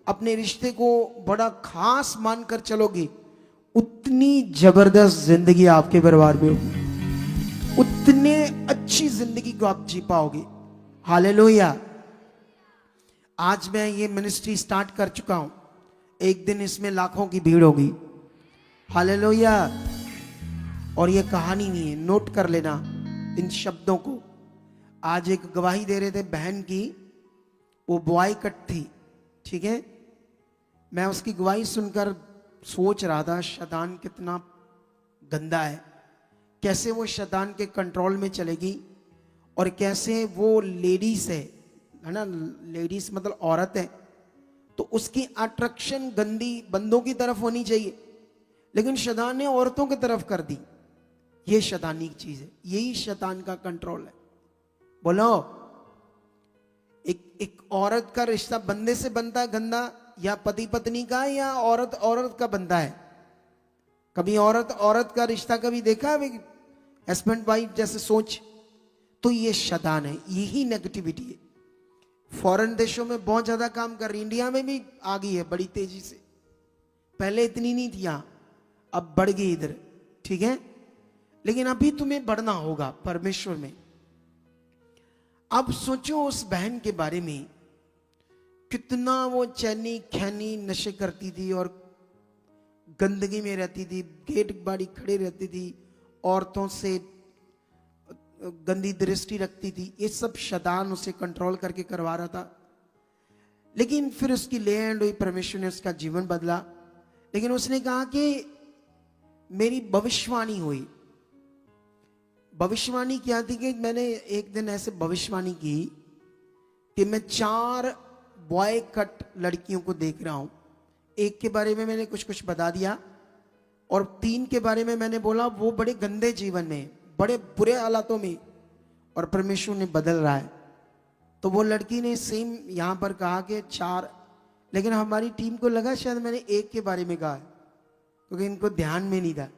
अपने रिश्ते को बड़ा खास मानकर चलोगे, उतनी जबरदस्त जिंदगी आपके परिवार में होगी, उतने अच्छी जिंदगी को आप जी पाओगे। हालेलुया। आज मैं ये मिनिस्ट्री स्टार्ट कर चुका हूं, एक दिन इसमें लाखों की भीड़ होगी। हालेलुया। और ये कहानी नहीं है, नोट कर लेना इन शब्दों को। आज एक गवाही दे रहे थे बहन की, वो बॉय कट थी, ठीक है। मैं उसकी गवाही सुनकर सोच रहा था शैतान कितना गंदा है, कैसे वो शैतान के कंट्रोल में चलेगी, और कैसे वो लेडीज है ना, लेडीज मतलब औरत है, तो उसकी अट्रैक्शन गंदी बंदों की तरफ होनी चाहिए, लेकिन शैतान ने औरतों की तरफ कर दी। ये शैतानी की चीज है, यही शैतान का कंट्रोल है। बोलो, एक औरत का रिश्ता बंदे से बनता है गंदा, या पति पत्नी का, या औरत औरत का बनता है? कभी औरत औरत का रिश्ता कभी देखा है? हस्बैंड वाइफ जैसे सोच, तो ये शैतान है, यही नेगेटिविटी है। फॉरेन देशों में बहुत ज्यादा काम कर रही, इंडिया में भी आ गई है बड़ी तेजी से, पहले इतनी नहीं थी यहां, अब बढ़ गई इधर, ठीक है। लेकिन अभी तुम्हें बढ़ना होगा परमेश्वर में। अब सोचो उस बहन के बारे में, कितना वो चैनी खैनी नशे करती थी और गंदगी में रहती थी, गेट बाड़ी खड़ी रहती थी, औरतों से गंदी दृष्टि रखती थी। ये सब शैतान उसे कंट्रोल करके करवा रहा था। लेकिन फिर उसकी ले हैंड हुई, परमेश्वर ने उसका जीवन बदला। लेकिन उसने कहा कि मेरी भविष्यवाणी हुई। भविष्यवाणी क्या थी कि मैंने एक दिन ऐसे भविष्यवाणी की कि मैं 4 बॉय कट लड़कियों को देख रहा हूं। एक के बारे में मैंने कुछ कुछ बता दिया, और 3 के बारे में मैंने बोला वो बड़े गंदे जीवन में, बड़े बुरे हालातों में, और परमेश्वर ने बदल रहा है। तो वो लड़की ने सेम यहां पर कहा कि 4, लेकिन हमारी टीम को लगा शायद मैंने 1 के बारे में कहा, क्योंकि इनको ध्यान में नहीं था।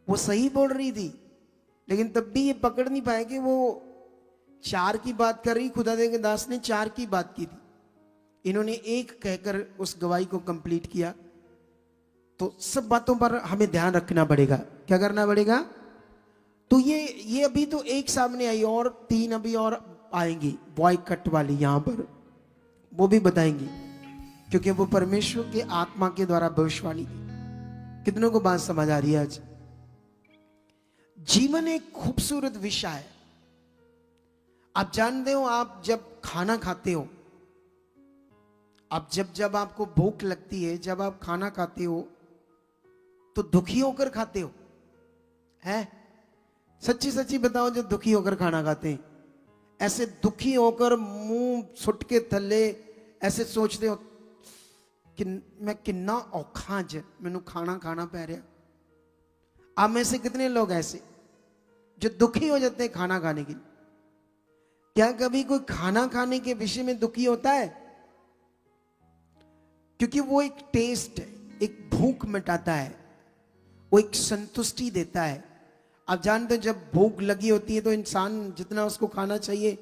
वो सही बोल रही थी, लेकिन तब भी ये पकड़ नहीं पाए कि वो 4 की बात कर रही। खुदा के दास ने 4 की बात की थी, इन्होंने 1 कहकर उस गवाही को कंप्लीट किया। तो सब बातों पर हमें ध्यान रखना पड़ेगा। क्या करना पड़ेगा? तो ये अभी तो 1 सामने आई, और 3 अभी और आएंगी बॉय कट वाली यहां पर, वो भी बताएंगी, क्योंकि वो परमेश्वर के आत्मा के द्वारा भविष्यवाणी की। कितनों को बात समझ आ रही है? आज जीवन एक खूबसूरत विषय है। आप जानते हो, आप जब खाना खाते हो, अब जब जब आपको भूख लगती है, जब आप खाना खाते हो तो दुखी होकर खाते हो, है? सच्ची सच्ची बताओ, जो दुखी होकर खाना खाते हैं, ऐसे दुखी होकर मुंह सुट के थल्ले ऐसे सोचते हो कि मैं किन्ना औखा ज मैनू खाना खाना पै रहा। आप में से कितने लोग ऐसे जो दुखी हो जाते हैं खाना खाने के लिए? क्या कभी कोई खाना खाने के विषय में दुखी होता है? क्योंकि वो एक टेस्ट है, एक भूख मिटाता है, वो एक संतुष्टि देता है। आप जानते हो जब भूख लगी होती है तो इंसान जितना उसको खाना चाहिए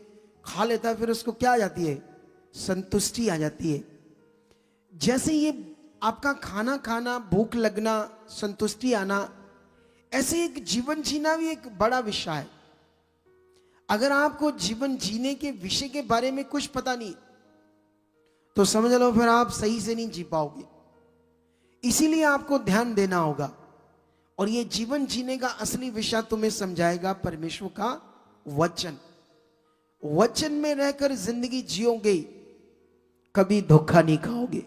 खा लेता है, फिर उसको क्या आ जाती है? संतुष्टि आ जाती है। जैसे ये आपका खाना खाना, भूख लगना, संतुष्टि आना, ऐसे एक जीवन जीना भी एक बड़ा विषय है। अगर आपको जीवन जीने के विषय के बारे में कुछ पता नहीं तो समझ लो फिर आप सही से नहीं जी पाओगे। इसीलिए आपको ध्यान देना होगा, और ये जीवन जीने का असली विषय तुम्हें समझाएगा परमेश्वर का वचन। वचन में रहकर जिंदगी जियोगे, कभी धोखा नहीं खाओगे,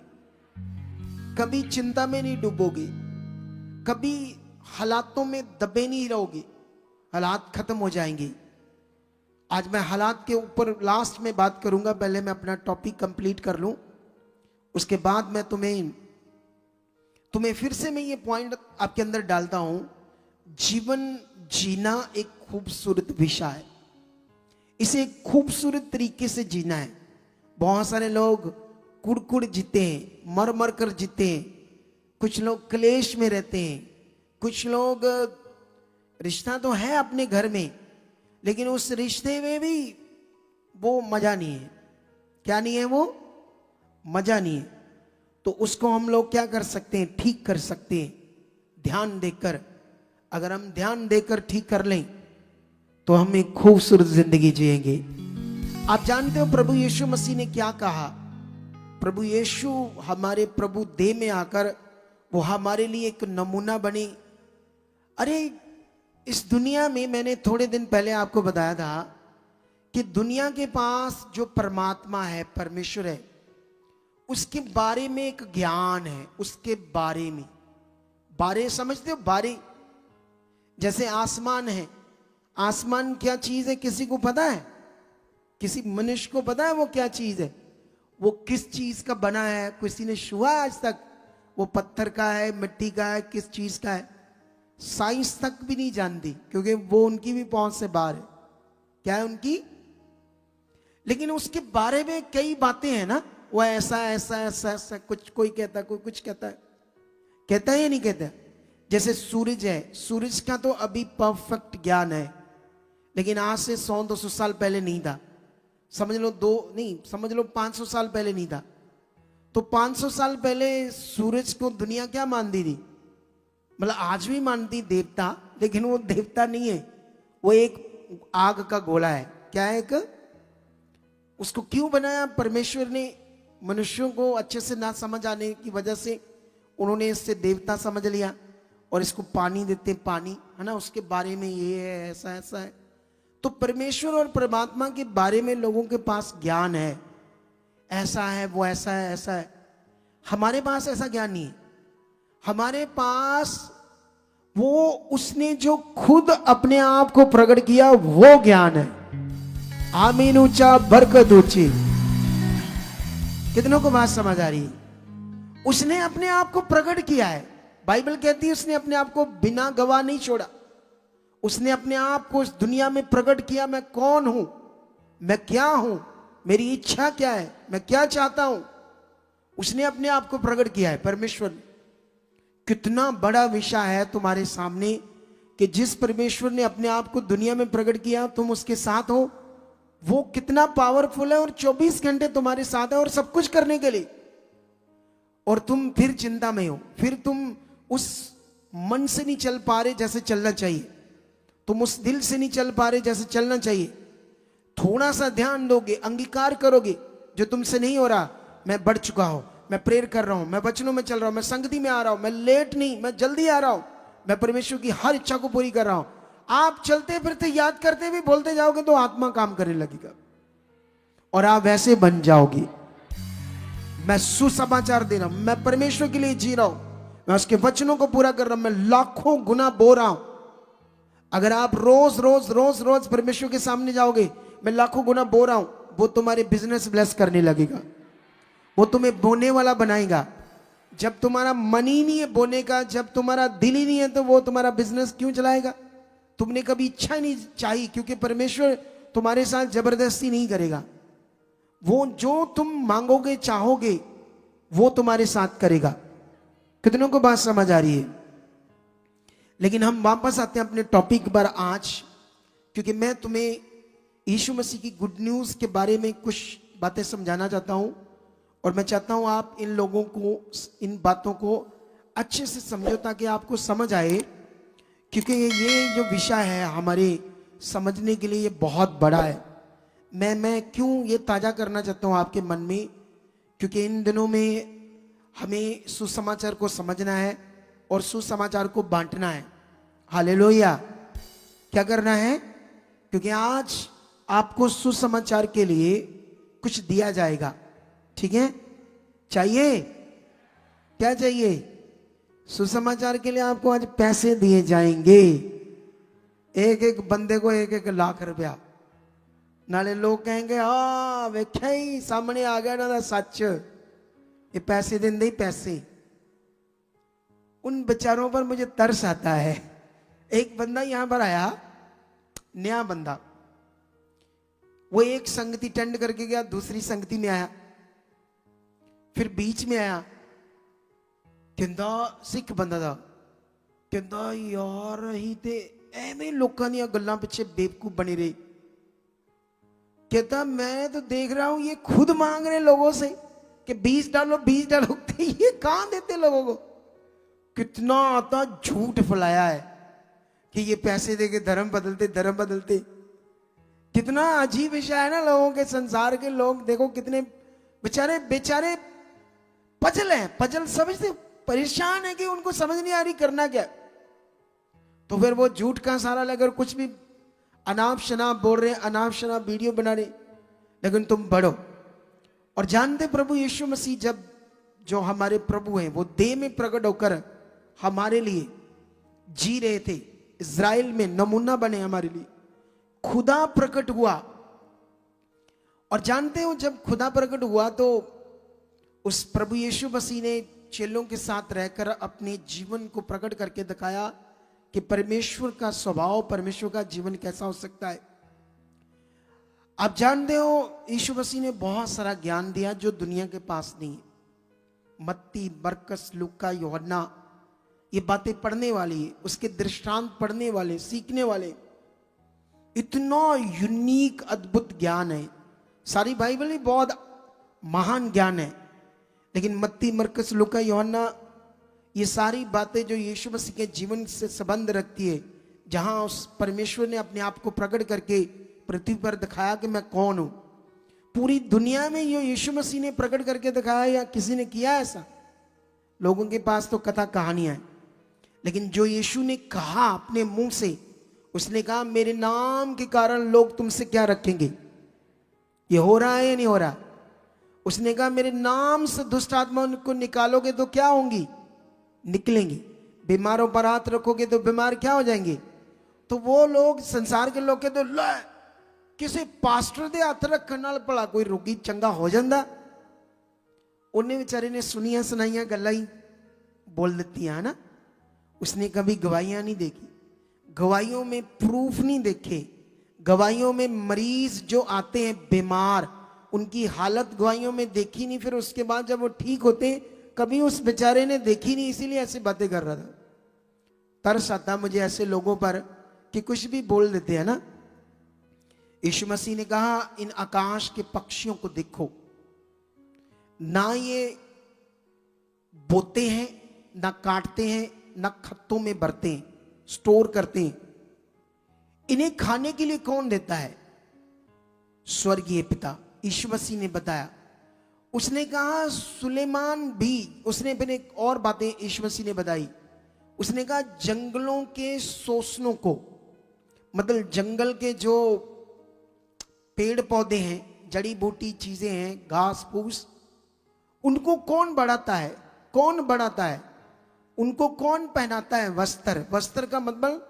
कभी चिंता में नहीं डूबोगे, कभी हालातों में दबे नहीं रहोगे, हालात खत्म हो जाएंगे। आज मैं हालात के ऊपर लास्ट में बात करूंगा, पहले मैं अपना टॉपिक कंप्लीट कर लूं, उसके बाद मैं तुम्हें फिर से मैं ये पॉइंट आपके अंदर डालता हूं। जीवन जीना एक खूबसूरत विषय है, इसे एक खूबसूरत तरीके से जीना है। बहुत सारे लोग कुड़ जीते हैं, मर मर कर जीते हैं, कुछ लोग क्लेश में रहते हैं, कुछ लोग रिश्ता तो है अपने घर में लेकिन उस रिश्ते में भी वो मजा नहीं है। क्या नहीं है? वो मजा नहीं है। तो उसको हम लोग क्या कर सकते हैं? ठीक कर सकते हैं ध्यान देकर। अगर हम ध्यान देकर ठीक कर लें तो हम एक खूबसूरत जिंदगी जिएंगे। आप जानते हो प्रभु यीशु मसीह ने क्या कहा? प्रभु यीशु हमारे प्रभु देह में आकर वो हमारे लिए एक नमूना बने। अरे इस दुनिया में, मैंने थोड़े दिन पहले आपको बताया था कि दुनिया के पास जो परमात्मा है, परमेश्वर है, उसके बारे में एक ज्ञान है। उसके बारे में, बारे समझते हो? बारे जैसे आसमान है। आसमान क्या चीज है किसी को पता है? किसी मनुष्य को पता है वो क्या चीज है? वो किस चीज का बना है? किसी ने छुआ आज तक? वो पत्थर का है, मिट्टी का है, किस चीज का है? साइंस तक भी नहीं जानती, क्योंकि वो उनकी भी पहुंच से बाहर है। क्या है उनकी? लेकिन उसके बारे में कई बातें हैं ना, वो ऐसा ऐसा ऐसा ऐसा, कुछ कोई कहता है, कोई कुछ कहता है। कहता है या नहीं कहता? जैसे सूरज है, सूरज का तो अभी परफेक्ट ज्ञान है, लेकिन आज से 100-200 साल पहले नहीं था। समझ लो 500 साल पहले नहीं था। तो 500 साल पहले सूरज को दुनिया क्या मानती थी? मतलब आज भी मानती देवता, लेकिन वो देवता नहीं है, वो एक आग का गोला है। क्या है? एक उसको क्यों बनाया परमेश्वर ने? मनुष्यों को अच्छे से ना समझ आने की वजह से उन्होंने इससे देवता समझ लिया, और इसको पानी देते, पानी है ना, उसके बारे में ये है, ऐसा ऐसा है। तो परमेश्वर और परमात्मा के बारे में लोगों के पास ज्ञान है, ऐसा है, वो ऐसा है, ऐसा है। हमारे पास ऐसा ज्ञान नहीं है। हमारे पास वो उसने जो खुद अपने आप को प्रकट किया वो ज्ञान है। आमीन, ऊंचा, बरकत ऊंची। कितनों को बात समझ आ रही है? उसने अपने आप को प्रकट किया है। बाइबल कहती है उसने अपने आप को बिना गवाह नहीं छोड़ा। उसने अपने आप को इस दुनिया में प्रकट किया। मैं कौन हूं, मैं क्या हूं, मेरी इच्छा क्या है, मैं क्या चाहता हूं, उसने अपने आप को प्रकट किया है परमेश्वर ने। कितना बड़ा विषय है तुम्हारे सामने कि जिस परमेश्वर ने अपने आप को दुनिया में प्रकट किया, तुम उसके साथ हो। वो कितना पावरफुल है, और 24 घंटे तुम्हारे साथ है, और सब कुछ करने के लिए। और तुम फिर चिंता में हो, फिर तुम उस मन से नहीं चल पा रहे जैसे चलना चाहिए, तुम उस दिल से नहीं चल पा रहे जैसे चलना चाहिए। थोड़ा सा ध्यान दोगे, अंगीकार करोगे जो तुमसे नहीं हो रहा। मैं बढ़ चुका हूं, मैं प्रेयर कर रहा हूं, मैं वचनों में चल रहा हूं, मैं संगति में आ रहा हूं, मैं लेट नहीं, मैं जल्दी आ रहा हूं, मैं परमेश्वर की हर इच्छा को पूरी कर रहा हूं। आप चलते फिरते याद करते भी बोलते जाओगे तो आत्मा काम करने लगेगा, और आप वैसे बन जाओगे मैं सुसमाचार दे रहा हूं, मैं परमेश्वर के लिए जी रहा हूं, मैं उसके वचनों को पूरा कर रहा हूं, मैं लाखों गुना बो रहा हूं। अगर आप रोज रोज रोज रोज परमेश्वर के सामने जाओगे, मैं लाखों गुना बो रहा हूं, वो तुम्हारे बिजनेस ब्लेस करने लगेगा, वो तुम्हें बोने वाला बनाएगा। जब तुम्हारा मन ही नहीं है बोने का, जब तुम्हारा दिल ही नहीं है, तो वो तुम्हारा बिजनेस क्यों चलाएगा? तुमने कभी इच्छा नहीं चाहिए, क्योंकि परमेश्वर तुम्हारे साथ जबरदस्ती नहीं करेगा। वो जो तुम मांगोगे चाहोगे वो तुम्हारे साथ करेगा। कितनों को बात समझ आ रही है? लेकिन हम वापस आते हैं अपने टॉपिक पर आज, क्योंकि मैं तुम्हें यीशु मसीह की गुड न्यूज के बारे में कुछ बातें समझाना चाहता हूं, और मैं चाहता हूं आप इन लोगों को, इन बातों को अच्छे से समझो ताकि आपको समझ आए, क्योंकि ये जो विषय है हमारे समझने के लिए ये बहुत बड़ा है। मैं क्यों ये ताजा करना चाहता हूं आपके मन में, क्योंकि इन दिनों में हमें सुसमाचार को समझना है और सुसमाचार को बांटना है। हालेलुया। क्या करना है? क्योंकि आज आपको सुसमाचार के लिए कुछ दिया जाएगा, ठीक है? चाहिए? क्या चाहिए? सुसमाचार के लिए आपको आज पैसे दिए जाएंगे, एक एक बंदे को 1-1 लाख रुपया। नाले लोग कहेंगे हाँ वेख्या ही सामने आ गया ना सच, ये पैसे देंगे ही पैसे। उन बेचारों पर मुझे तरस आता है। एक बंदा यहां पर आया, नया बंदा, वो एक संगति अटेंड करके गया, दूसरी संगति में आया, फिर बीच में आया, कहता सिख बंदा था, कहता यार ही ते एवें लोगों दी गल्लां पिछे बेवकूफ बने रहे। कहता मैं तो देख रहा हूं ये खुद मांग रहे लोगों से कि 20 डालो 20 डालो, ये कहां देते लोगों को? कितना आता झूठ फैलाया है कि ये पैसे देके धर्म बदलते, धर्म बदलते। कितना अजीब विषय है ना। लोगों के, संसार के लोग देखो कितने बेचारे बेचारे पजल हैं, पजल समझते, परेशान है कि उनको समझ नहीं आ रही करना क्या। तो फिर वो झूठ का सहारा लेकर कुछ भी अनाप शनाप बोल रहे, अनाप शनाप वीडियो बना रहे। लेकिन तुम बढ़ो और जानते प्रभु यीशु मसीह जब, जो हमारे प्रभु हैं, वो देह में प्रकट होकर हमारे लिए जी रहे थे, इज़राइल में नमूना बने हमारे लिए, खुदा प्रकट हुआ। और जानते हो जब खुदा प्रकट हुआ तो उस प्रभु यीशु मसीह ने चेलों के साथ रहकर अपने जीवन को प्रकट करके दिखाया कि परमेश्वर का स्वभाव, परमेश्वर का जीवन कैसा हो सकता है। आप जानते हो यीशु मसीह ने बहुत सारा ज्ञान दिया जो दुनिया के पास नहीं है। मत्ती, मरकस, लूका, यूहन्ना, ये बातें पढ़ने वाली है, उसके दृष्टांत पढ़ने वाले, सीखने वाले। इतना यूनिक अद्भुत ज्ञान है। सारी बाइबल ही बहुत महान ज्ञान है, लेकिन मत्ती, मरकस, लूका, यूहन्ना, ये सारी बातें जो यीशु मसीह के जीवन से संबंध रखती है, जहां उस परमेश्वर ने अपने आप को प्रकट करके पृथ्वी पर दिखाया कि मैं कौन हूं। पूरी दुनिया में ये यीशु मसीह ने प्रकट करके दिखाया या किसी ने किया ऐसा? लोगों के पास तो कथा कहानियां हैं, लेकिन जो यीशु ने कहा अपने मुंह से, उसने कहा मेरे नाम के कारण लोग तुमसे क्या रखेंगे? ये हो रहा है या नहीं हो रहा? उसने कहा मेरे नाम से दुष्ट आत्मा को निकालोगे तो क्या होंगी? निकलेंगी। बीमारों पर हाथ रखोगे तो बीमार क्या हो जाएंगे? तो वो लोग, संसार के लोग कहते ला किसी पास्टर दे हाथ रखने नाल भला कोई रोगी चंगा हो जाता। उन्हें बेचारे ने सुनिया सुनाइया गल्लां ही बोल देती है ना। उसने कभी गवाहियां नहीं देखी, गवाहियों में प्रूफ नहीं देखे, गवाहियों में मरीज जो आते हैं बीमार, उनकी हालत गवाहियों में देखी नहीं। फिर उसके बाद जब वो ठीक होते कभी उस बेचारे ने देखी नहीं, इसीलिए ऐसे बातें कर रहा था। तरस आता मुझे ऐसे लोगों पर कि कुछ भी बोल देते हैं ना। यीशु मसीह ने कहा इन आकाश के पक्षियों को देखो, ना ये बोते हैं, ना काटते हैं, ना खत्तों में भरते हैं, स्टोर करते हैं, इन्हें खाने के लिए कौन देता है? स्वर्गीय पिता। यीशु मसीह ने बताया। उसने कहा सुलेमान भी, उसने फिर एक और बातें यीशु मसीह ने बताई। उसने कहा जंगलों के शोषणों को, मतलब जंगल के जो पेड़ पौधे हैं, जड़ी बूटी चीजें हैं, घास फूस, उनको कौन बढ़ाता है? कौन बढ़ाता है? उनको कौन पहनाता है? वस्त्र। वस्त्र का मतलब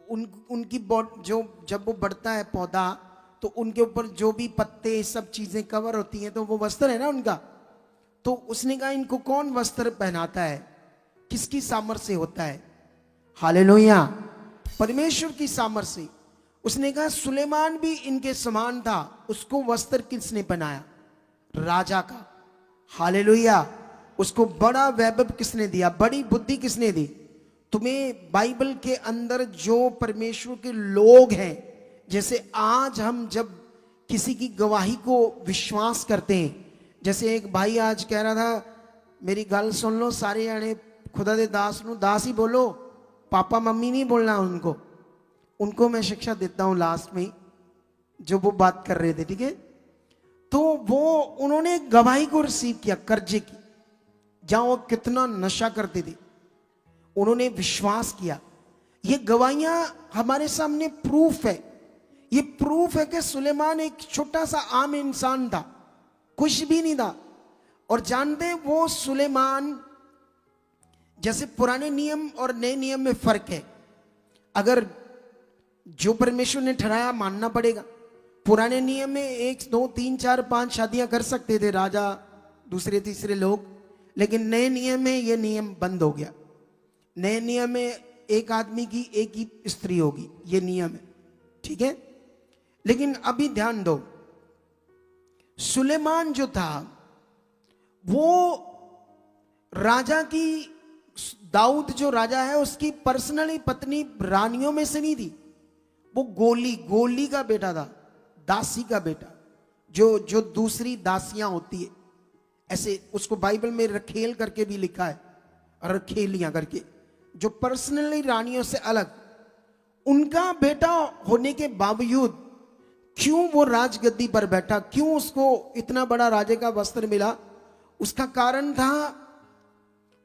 उनकी जो जब वो बढ़ता है पौधा, तो उनके ऊपर जो भी पत्ते सब चीजें कवर होती हैं, तो वो वस्त्र है ना उनका। तो उसने कहा इनको कौन वस्त्र पहनाता है? किसकी सामर्थ्य से होता है? हालेलुया, परमेश्वर की सामर्थ्य से। उसने कहा सुलेमान भी इनके समान था, उसको वस्त्र किसने पहनाया? राजा का। हालेलुया, उसको बड़ा वैभव किसने दिया? बड़ी बुद्धि किसने दी? तुम्हें बाइबल के अंदर जो परमेश्वर के लोग हैं, जैसे आज हम जब किसी की गवाही को विश्वास करते हैं, जैसे एक भाई आज कह रहा था, मेरी गल सुन लो सारे जाने, खुदा दे दास नु दास ही बोलो, पापा मम्मी नहीं बोलना उनको। उनको मैं शिक्षा देता हूं लास्ट में, जो वो बात कर रहे थे, ठीक है। तो वो उन्होंने गवाही को रिसीव किया कर्जे की, जहां वो कितना नशा करते थे, उन्होंने विश्वास किया। ये गवाहियां हमारे सामने प्रूफ है। ये प्रूफ है कि सुलेमान एक छोटा सा आम इंसान था, कुछ भी नहीं था। और जानते वो सुलेमान, जैसे पुराने नियम और नए नियम में फर्क है। अगर जो परमेश्वर ने ठहराया मानना पड़ेगा। पुराने नियम में 1 2 3 4 5 शादियां कर सकते थे राजा, दूसरे तीसरे लोग, लेकिन नए नियम में यह नियम बंद हो गया। नए नियम में एक आदमी की एक ही स्त्री होगी, यह नियम है, ठीक है। लेकिन अभी ध्यान दो, सुलेमान जो था वो राजा की, दाऊद जो राजा है उसकी पर्सनली पत्नी रानियों में से नहीं थी। वो गोली का बेटा था, दासी का बेटा, जो दूसरी दासियां होती है, ऐसे उसको बाइबल में रखेल करके भी लिखा है, रखेलियां करके, जो पर्सनली रानियों से अलग। उनका बेटा होने के बावजूद क्यों वो राजगद्दी पर बैठा, क्यों उसको इतना बड़ा राजे का वस्त्र मिला? उसका कारण था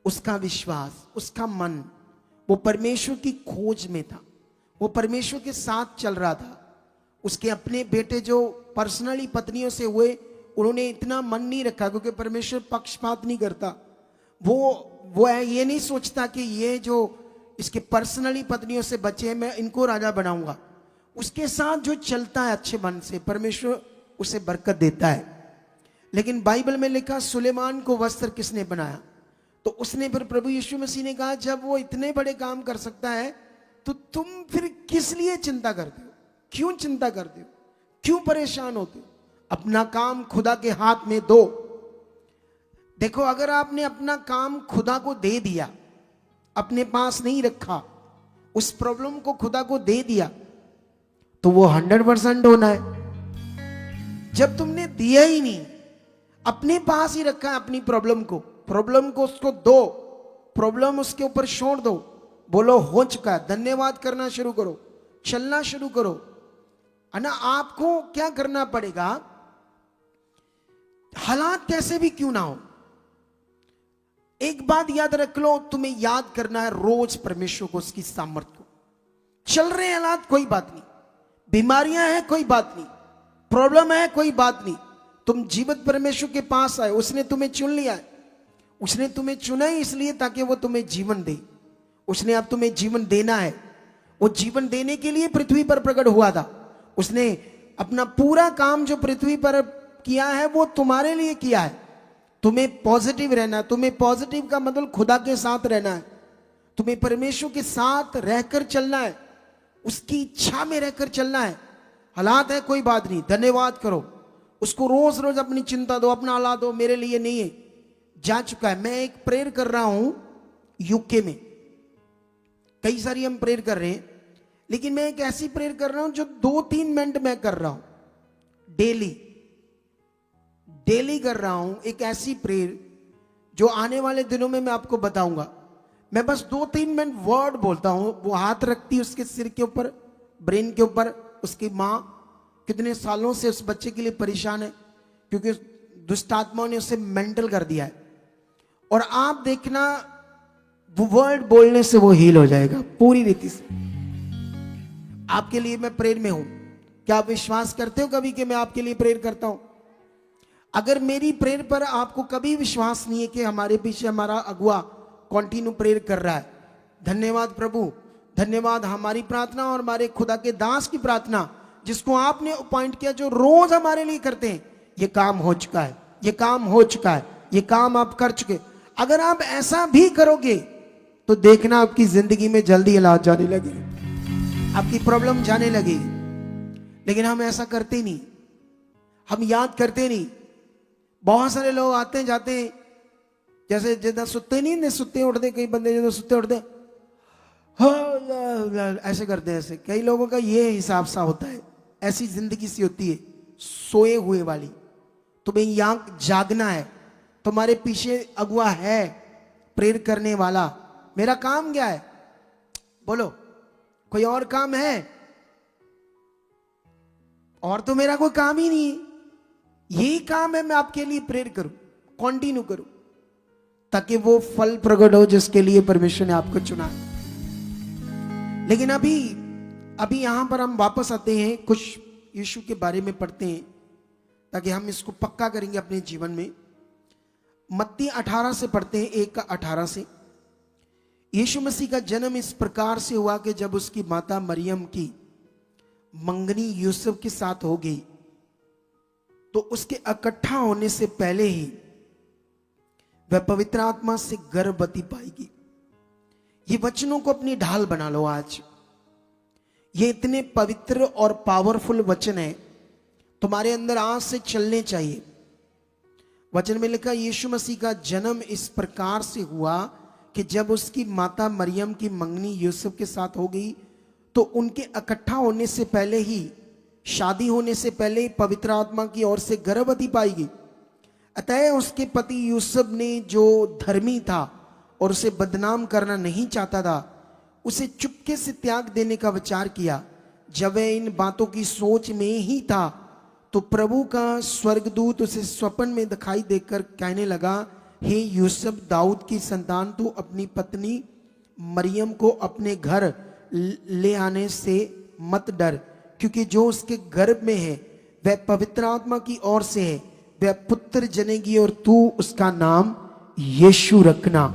उसका विश्वास, उसका मन, वो परमेश्वर की खोज में था, वो परमेश्वर के साथ चल रहा था। उसके अपने बेटे जो पर्सनली पत्नियों से हुए, उन्होंने इतना मन नहीं रखा, क्योंकि परमेश्वर पक्षपात नहीं करता। वो ये नहीं सोचता कि ये जो इसके पर्सनली पत्नियों से बचे हैं, मैं इनको राजा बनाऊंगा। उसके साथ जो चलता है अच्छे मन से, परमेश्वर उसे बरकत देता है। लेकिन बाइबल में लिखा सुलेमान को वस्त्र किसने बनाया? तो उसने फिर प्रभु यीशु मसीह ने कहा, जब वो इतने बड़े काम कर सकता है तो तुम फिर किस लिए चिंता करते हो? क्यों चिंता करते हो? क्यों परेशान होते हो? अपना काम खुदा के हाथ में दो। देखो, अगर आपने अपना काम खुदा को दे दिया, अपने पास नहीं रखा, उस प्रॉब्लम को खुदा को दे दिया, तो वो 100% होना है। जब तुमने दिया ही नहीं, अपने पास ही रखा है अपनी प्रॉब्लम को उसको दो, प्रॉब्लम उसके ऊपर छोड़ दो, बोलो हो चुका है, धन्यवाद करना शुरू करो, चलना शुरू करो, है ना। आपको क्या करना पड़ेगा? हालात कैसे भी क्यों ना हो, एक बात याद रख लो, तुम्हें याद करना है रोज परमेश्वर को, उसकी सामर्थ्य को। चल रहे हैं हालात, कोई बात नहीं, बीमारियां हैं, कोई बात नहीं, प्रॉब्लम है, कोई बात नहीं, तुम जीवित परमेश्वर के पास आए, उसने तुम्हें चुन लिया है। उसने तुम्हें चुना ही इसलिए ताकि वो तुम्हें जीवन दे। उसने अब तुम्हें जीवन देना है। वो जीवन देने के लिए पृथ्वी पर प्रकट हुआ था। उसने अपना पूरा काम जो पृथ्वी पर किया है वो तुम्हारे लिए किया है। तुम्हें पॉजिटिव रहना है। तुम्हें पॉजिटिव का मतलब खुदा के साथ रहना है, तुम्हें परमेश्वर के साथ रहकर चलना है, उसकी इच्छा में रहकर चलना है। हालात है, कोई बात नहीं, धन्यवाद करो, उसको रोज रोज अपनी चिंता दो, अपना हालात दो, मेरे लिए नहीं है, जा चुका है। मैं एक प्रेयर कर रहा हूं यूके में, कई सारी हम प्रेयर कर रहे हैं, लेकिन मैं एक ऐसी प्रेयर कर रहा हूं जो 2-3 मिनट में कर रहा हूं, डेली कर रहा हूं। एक ऐसी प्रेयर जो आने वाले दिनों में मैं आपको बताऊंगा। मैं बस 2-3 मिनट वर्ड बोलता हूं, वो हाथ रखती है उसके सिर के ऊपर, ब्रेन के ऊपर। उसकी मां कितने सालों से उस बच्चे के लिए परेशान है, क्योंकि दुष्ट आत्माओं ने उसे मेंटल कर दिया है। और आप देखना, वो वर्ड बोलने से वो हील हो जाएगा पूरी रीति से। आपके लिए मैं प्रेयर में हूं। क्या आप विश्वास करते हो कभी कि मैं आपके लिए प्रेयर करता हूं? अगर मेरी प्रेयर पर आपको कभी विश्वास नहीं है कि हमारे पीछे हमारा अगुआ कॉन्टिन्यू प्रेयर कर रहा है, धन्यवाद प्रभु, धन्यवाद हमारी प्रार्थना और हमारे खुदा के दास की प्रार्थना जिसको आपने अपॉइंट किया, जो रोज हमारे लिए करते हैं, ये काम हो चुका है, ये काम हो चुका है, ये काम आप कर चुके। अगर आप ऐसा भी करोगे तो देखना आपकी जिंदगी में जल्दी इलाज जाने लगेगी, आपकी प्रॉब्लम जाने लगेगी। लेकिन हम ऐसा करते नहीं, हम याद करते नहीं। बहुत सारे लोग आते हैं जाते हैं, जैसे जितना सुते नहीं, सुते उठते, कई बंदे जो सुते उठते ऐसे करते हैं। ऐसे कई लोगों का ये हिसाब सा होता है, ऐसी जिंदगी सी होती है सोए हुए वाली। तुम्हें यहाँ जागना है, तुम्हारे पीछे अगुआ है प्रेयर करने वाला। मेरा काम क्या है? बोलो, कोई और काम है? और तो मेरा कोई काम ही नहीं, यही काम है, मैं आपके लिए प्रेयर करूं, कंटिन्यू करूं, ताकि वो फल प्रकट हो जिसके लिए परमेश्वर ने आपको चुना। लेकिन अभी यहां पर हम वापस आते हैं, कुछ यीशु के बारे में पढ़ते हैं ताकि हम इसको पक्का करेंगे अपने जीवन में। मत्ती 18 से पढ़ते हैं, 1 का 18 से। यीशु मसीह का जन्म इस प्रकार से हुआ कि जब उसकी माता मरियम की मंगनी यूसुफ के साथ हो गई तो उसके इकट्ठा होने से पहले ही वह पवित्र आत्मा से गर्भवती पाएगी। ये वचनों को अपनी ढाल बना लो आज। ये इतने पवित्र और पावरफुल वचन है, तुम्हारे अंदर आज से चलने चाहिए। वचन में लिखा, यीशु मसीह का जन्म इस प्रकार से हुआ कि जब उसकी माता मरियम की मंगनी यूसुफ के साथ हो गई तो उनके इकट्ठा होने से पहले ही, शादी होने से पहले पवित्र आत्मा की ओर से गर्भवती पाएगी। अतः उसके पति यूसुफ ने, जो धर्मी था और उसे बदनाम करना नहीं चाहता था, उसे चुपके से त्याग देने का विचार किया। जब वह इन बातों की सोच में ही था तो प्रभु का स्वर्गदूत उसे स्वप्न में दिखाई देकर कहने लगा, हे यूसुफ, दाऊद की संतान, तू अपनी पत्नी मरियम को अपने घर ले आने से मत डर, क्योंकि जो उसके गर्भ में है वह पवित्र आत्मा की ओर से है। वह पुत्र जनेगी और तू उसका नाम यीशु रखना,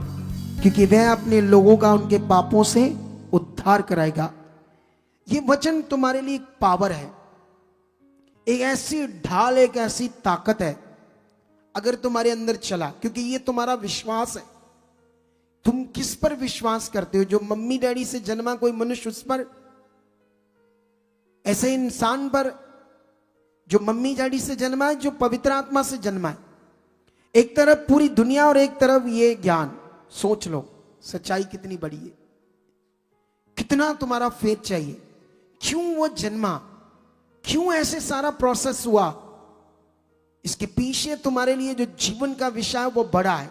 क्योंकि वह अपने लोगों का उनके पापों से उद्धार कराएगा। ये वचन तुम्हारे लिए एक पावर है, एक ऐसी ढाल, एक ऐसी ताकत है अगर तुम्हारे अंदर चला, क्योंकि ये तुम्हारा विश्वास है। तुम किस पर विश्वास करते हो? जो मम्मी डैडी से जन्मा कोई मनुष्य, उस पर? ऐसे इंसान पर जो मम्मी डैडी से जन्मा है, जो पवित्र आत्मा से जन्मा है। एक तरफ पूरी दुनिया और एक तरफ ये ज्ञान। सोच लो सच्चाई कितनी बड़ी है, कितना तुम्हारा फेथ चाहिए। क्यों वो जन्मा, क्यों ऐसे सारा प्रोसेस हुआ, इसके पीछे तुम्हारे लिए जो जीवन का विषय है वो बड़ा है।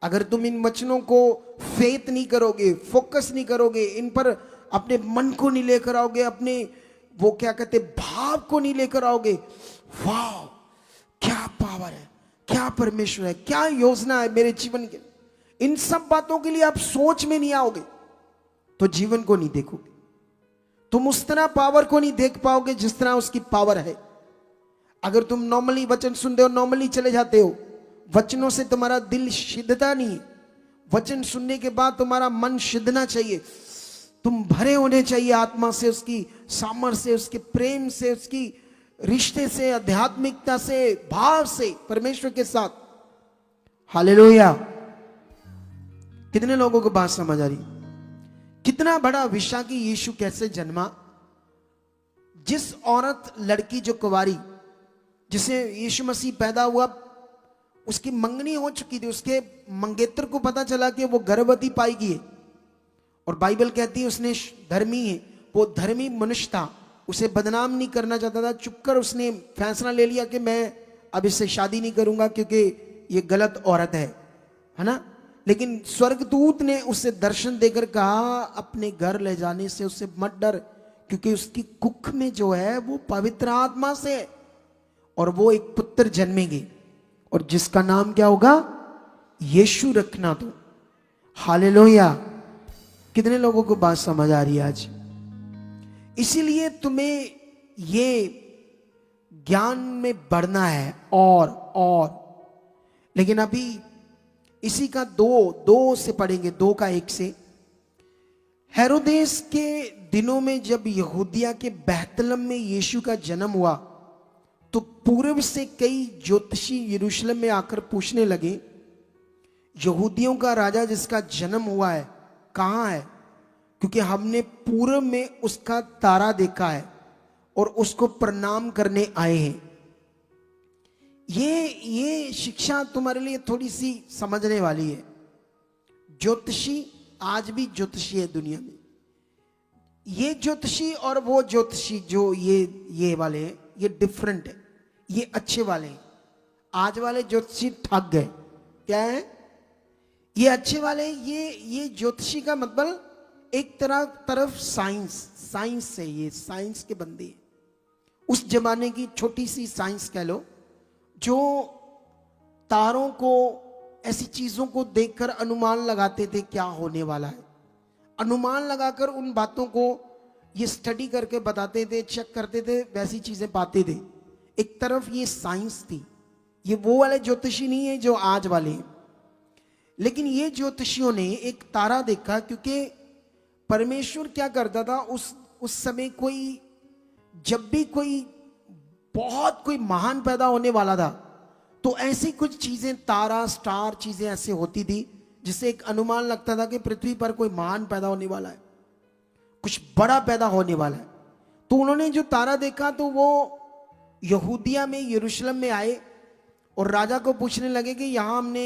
अगर तुम इन वचनों को फेथ नहीं करोगे, फोकस नहीं करोगे, इन पर अपने मन को नहीं लेकर आओगे, अपने वो क्या कहते भाव को नहीं लेकर आओगे, वाह क्या पावर है, क्या परमेश्वर है, क्या योजना है मेरे जीवन के, इन सब बातों के लिए आप सोच में नहीं आओगे तो जीवन को नहीं देखोगे। तुम उस तरह पावर को नहीं देख पाओगे जिस तरह उसकी पावर है। अगर तुम नॉर्मली वचन सुनते हो, नॉर्मली चले जाते हो, वचनों से तुम्हारा दिल सिद्धता नहीं। वचन सुनने के बाद तुम्हारा मन सिद्धना चाहिए, तुम भरे होने चाहिए आत्मा से, उसकी सामर्थ्य से, उसके प्रेम से, उसकी रिश्ते से, आध्यात्मिकता से, भाव से परमेश्वर के साथ। हालेलुया। कितने लोगों को बात समझ आ रही? कितना बड़ा विषय कि यीशु कैसे जन्मा। जिस औरत, लड़की जो कुंवारी, जिसे यीशु मसीह पैदा हुआ, उसकी मंगनी हो चुकी थी, उसके मंगेतर को पता चला कि वो गर्भवती पाएगी है। और बाइबल कहती है उसने धर्मी है, वो धर्मी मनुष्य था, उसे बदनाम नहीं करना चाहता था। चुपकर उसने फैसला ले लिया कि मैं अब इससे शादी नहीं करूंगा क्योंकि ये गलत औरत है ना। लेकिन स्वर्गदूत ने उसे दर्शन देकर कहा, अपने घर ले जाने से उससे मत डर, क्योंकि उसकी कुख में जो है वो पवित्र आत्मा से है और वो एक पुत्र जन्मेंगे और जिसका नाम क्या होगा? यीशु रखना। तो हालेलुया। कितने लोगों को बात समझ आ रही है आज? इसीलिए तुम्हें ये ज्ञान में बढ़ना है और लेकिन अभी इसी का दो से पढ़ेंगे, 2 का 1 से। हेरोदेस के दिनों में जब यहूदिया के बैतलहम में यीशु का जन्म हुआ तो पूर्व से कई ज्योतिषी यरूशलेम में आकर पूछने लगे, यहूदियों का राजा जिसका जन्म हुआ है कहाँ है? क्योंकि हमने पूर्व में उसका तारा देखा है और उसको प्रणाम करने आए हैं। ये शिक्षा तुम्हारे लिए थोड़ी सी समझने वाली है। ज्योतिषी आज भी ज्योतिषी है दुनिया में। ये ज्योतिषी और वो ज्योतिषी जो ये वाले हैं, ये डिफरेंट है। ये अच्छे वाले हैं। आज वाले ज्योतिषी ठग गए। क्या है? ये अच्छे वाले। ये ज्योतिषी का मतलब एक तरफ साइंस से, ये साइंस के बंदे हैं। उस जमाने की छोटी सी साइंस कह लो, जो तारों को, ऐसी चीजों को देखकर अनुमान लगाते थे क्या होने वाला है। अनुमान लगाकर उन बातों को ये स्टडी करके बताते थे, चेक करते थे, वैसी चीजें पाते थे। एक तरफ ये साइंस थी। ये वो वाले ज्योतिषी नहीं है जो आज वाले हैं। लेकिन ये ज्योतिषियों ने एक तारा देखा, क्योंकि परमेश्वर क्या करता था उस समय, जब भी कोई महान पैदा होने वाला था तो ऐसी कुछ चीजें, तारा, स्टार, चीजें ऐसे होती थी जिससे एक अनुमान लगता था कि पृथ्वी पर कोई महान पैदा होने वाला है, कुछ बड़ा पैदा होने वाला है। तो उन्होंने जो तारा देखा तो वो यहूदिया में, यरूशलेम में आए और राजा को पूछने लगे कि यहां हमने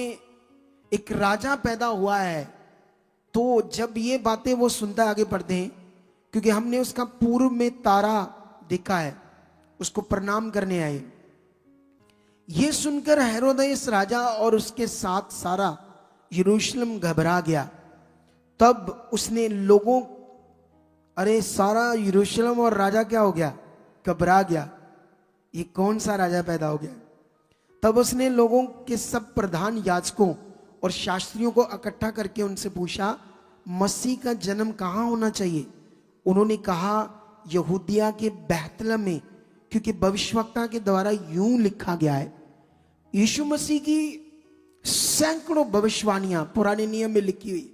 एक राजा पैदा हुआ है। तो जब ये बातें वो सुनता आगे बढ़ते हैं, क्योंकि हमने उसका पूर्व में तारा देखा है, उसको प्रणाम करने आए। ये सुनकर हेरोदेस राजा और उसके साथ सारा यरूशलेम घबरा गया। तब उसने लोगों, अरे सारा यरूशलेम और राजा क्या हो गया? घबरा गया। ये कौन सा राजा पैदा हो गया? तब उसने लोगों के सब प्रधान याजकों और शास्त्रियों को इकट्ठा करके उनसे पूछा, मसीह का जन्म कहाँ होना चाहिए? उन्होंने कहा, यहूदिया के बैतलहम में, क्योंकि भविष्यवक्ता के द्वारा यूं लिखा गया है। यीशु मसीह की सैकड़ों भविष्यवाणियां पुराने नियम में लिखी हुई,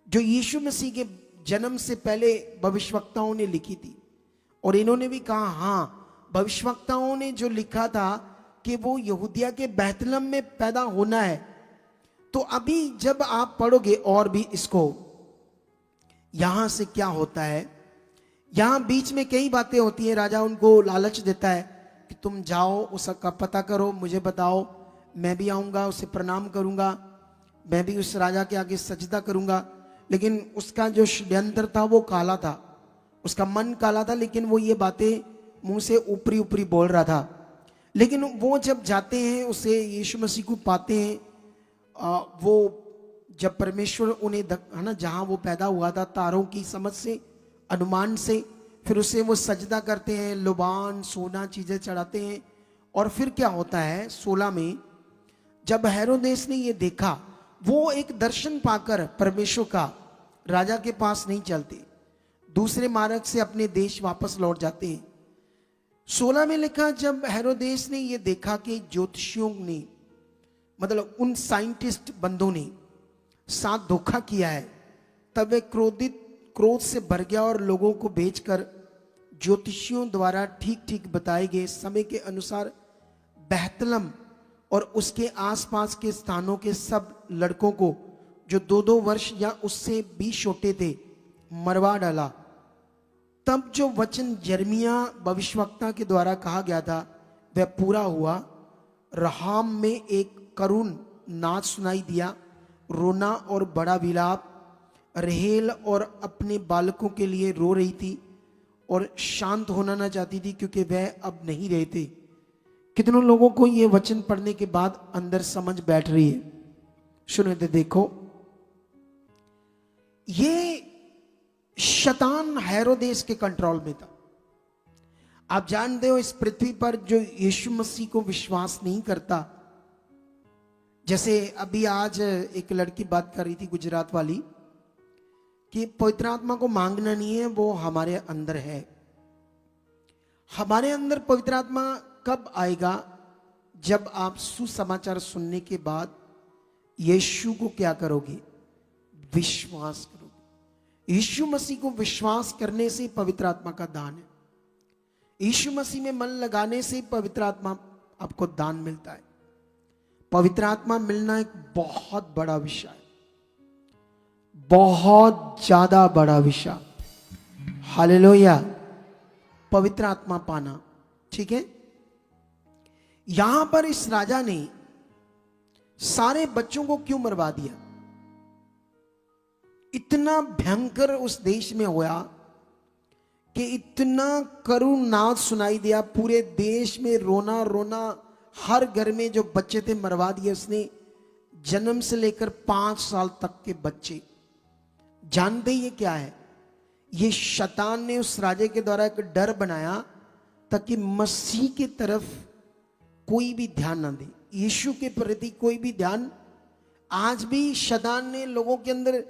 जो यीशु मसीह के जन्म से पहले भविष्यवक्ताओं ने लिखी थी। और इन्होंने भी कहा, हाँ, भविष्यवक्ताओं ने जो लिखा था कि वो यहूदिया के बैतलहम में पैदा होना है। तो अभी जब आप पढ़ोगे और भी इसको, यहां से क्या होता है, यहां बीच में कई बातें होती हैं। राजा उनको लालच देता है कि तुम जाओ, उसका पता करो, मुझे बताओ, मैं भी आऊंगा, उसे प्रणाम करूंगा, मैं भी उस राजा के आगे सजदा करूंगा। लेकिन उसका जो षड्यंत्र था वो काला था, उसका मन काला था, लेकिन वो ये बातें मुंह से ऊपरी ऊपरी बोल रहा था। लेकिन वो जब जाते हैं, उसे यीशु मसीह को पाते हैं, वो जब परमेश्वर उन्हें, है ना, जहां वो पैदा हुआ था, तारों की समझ से, अनुमान से, फिर उसे वो सजदा करते हैं, लुबान, सोना, चीजें चढ़ाते हैं। और फिर क्या होता है 16 में, जब हेरोदेस ने ये देखा, वो एक दर्शन पाकर परमेश्वर का, राजा के पास नहीं चलते, दूसरे मार्ग से अपने देश वापस लौट जाते हैं। 16 में लिखा, जब हेरोदेस ने ये देखा कि ज्योतिषियों ने, मतलब उन साइंटिस्ट बंदों ने साथ धोखा किया है, तब वे क्रोध से भर गया और लोगों को भेजकर ज्योतिषियों द्वारा ठीक ठीक बताए गए समय के अनुसार बैतलहम और उसके आसपास के स्थानों के सब लड़कों को जो 2-2 वर्ष या उससे भी छोटे थे मरवा डाला। तब जो वचन यिर्मयाह भविष्यवक्ता के द्वारा कहा गया था वह पूरा हुआ। रहाम में एक करुण नाच सुनाई दिया, रोना और बड़ा विलाप। रहेल और अपने बालकों के लिए रो रही थी और शांत होना ना चाहती थी, क्योंकि वह अब नहीं रहे थे। कितनों लोगों को ये वचन पढ़ने के बाद अंदर समझ बैठ रही है? सुनो तो देखो, ये शैतान हेरोदेस के कंट्रोल में था। आप जानते हो, इस पृथ्वी पर जो यीशु मसीह को विश्वास नहीं करता, जैसे अभी आज एक लड़की बात कर रही थी, गुजरात वाली, कि पवित्र आत्मा को मांगना नहीं है, वो हमारे अंदर है। हमारे अंदर पवित्र आत्मा कब आएगा? जब आप सुसमाचार सुनने के बाद यीशु को क्या करोगे? विश्वास करोगे। यीशु मसीह को विश्वास करने से पवित्र आत्मा का दान है। यीशु मसीह में मन लगाने से पवित्र आत्मा आपको दान मिलता है। पवित्र आत्मा मिलना एक बहुत बड़ा विषय है, बहुत ज्यादा बड़ा विषय। हालेलुया। पवित्र आत्मा पाना, ठीक है। यहां पर इस राजा ने सारे बच्चों को क्यों मरवा दिया? इतना भयंकर उस देश में हुआ कि इतना करुण नाद सुनाई दिया, पूरे देश में रोना रोना, हर घर में जो बच्चे थे मरवा दिए उसने। जन्म से लेकर 5 साल तक के बच्चे। जानते ये क्या है? ये शैतान ने उस राजे के द्वारा एक डर बनाया ताकि मसीह की तरफ कोई भी ध्यान ना दे, यीशु के प्रति कोई भी ध्यान। आज भी शैतान ने लोगों के अंदर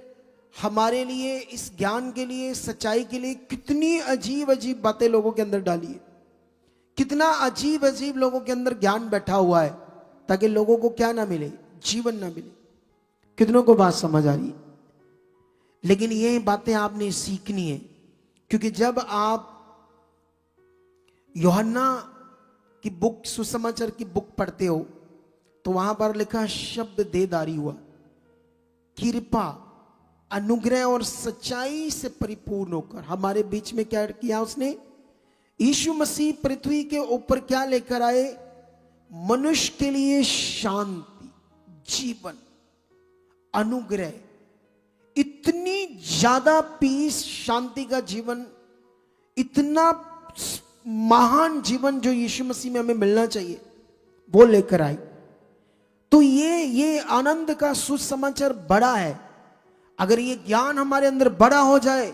हमारे लिए, इस ज्ञान के लिए, सच्चाई के लिए कितनी अजीब अजीब बातें लोगों के अंदर डाली है। कितना अजीब अजीब लोगों के अंदर ज्ञान बैठा हुआ है ताकि लोगों को क्या ना मिले? जीवन ना मिले। कितनों को बात समझ आ रही है? लेकिन ये बातें आपने सीखनी है, क्योंकि जब आप यूहन्ना की बुक, सुसमाचार की बुक पढ़ते हो तो वहां पर लिखा शब्द देदारी हुआ, कृपा, अनुग्रह और सच्चाई से परिपूर्ण होकर हमारे बीच में क्या किया उसने? यीशु मसीह पृथ्वी के ऊपर क्या लेकर आए? मनुष्य के लिए शांति, जीवन, अनुग्रह। इतनी ज्यादा पीस, शांति का जीवन, इतना महान जीवन जो यीशु मसीह में हमें मिलना चाहिए, वो लेकर आई। तो ये आनंद का सुसमाचार बड़ा है। अगर ये ज्ञान हमारे अंदर बड़ा हो जाए,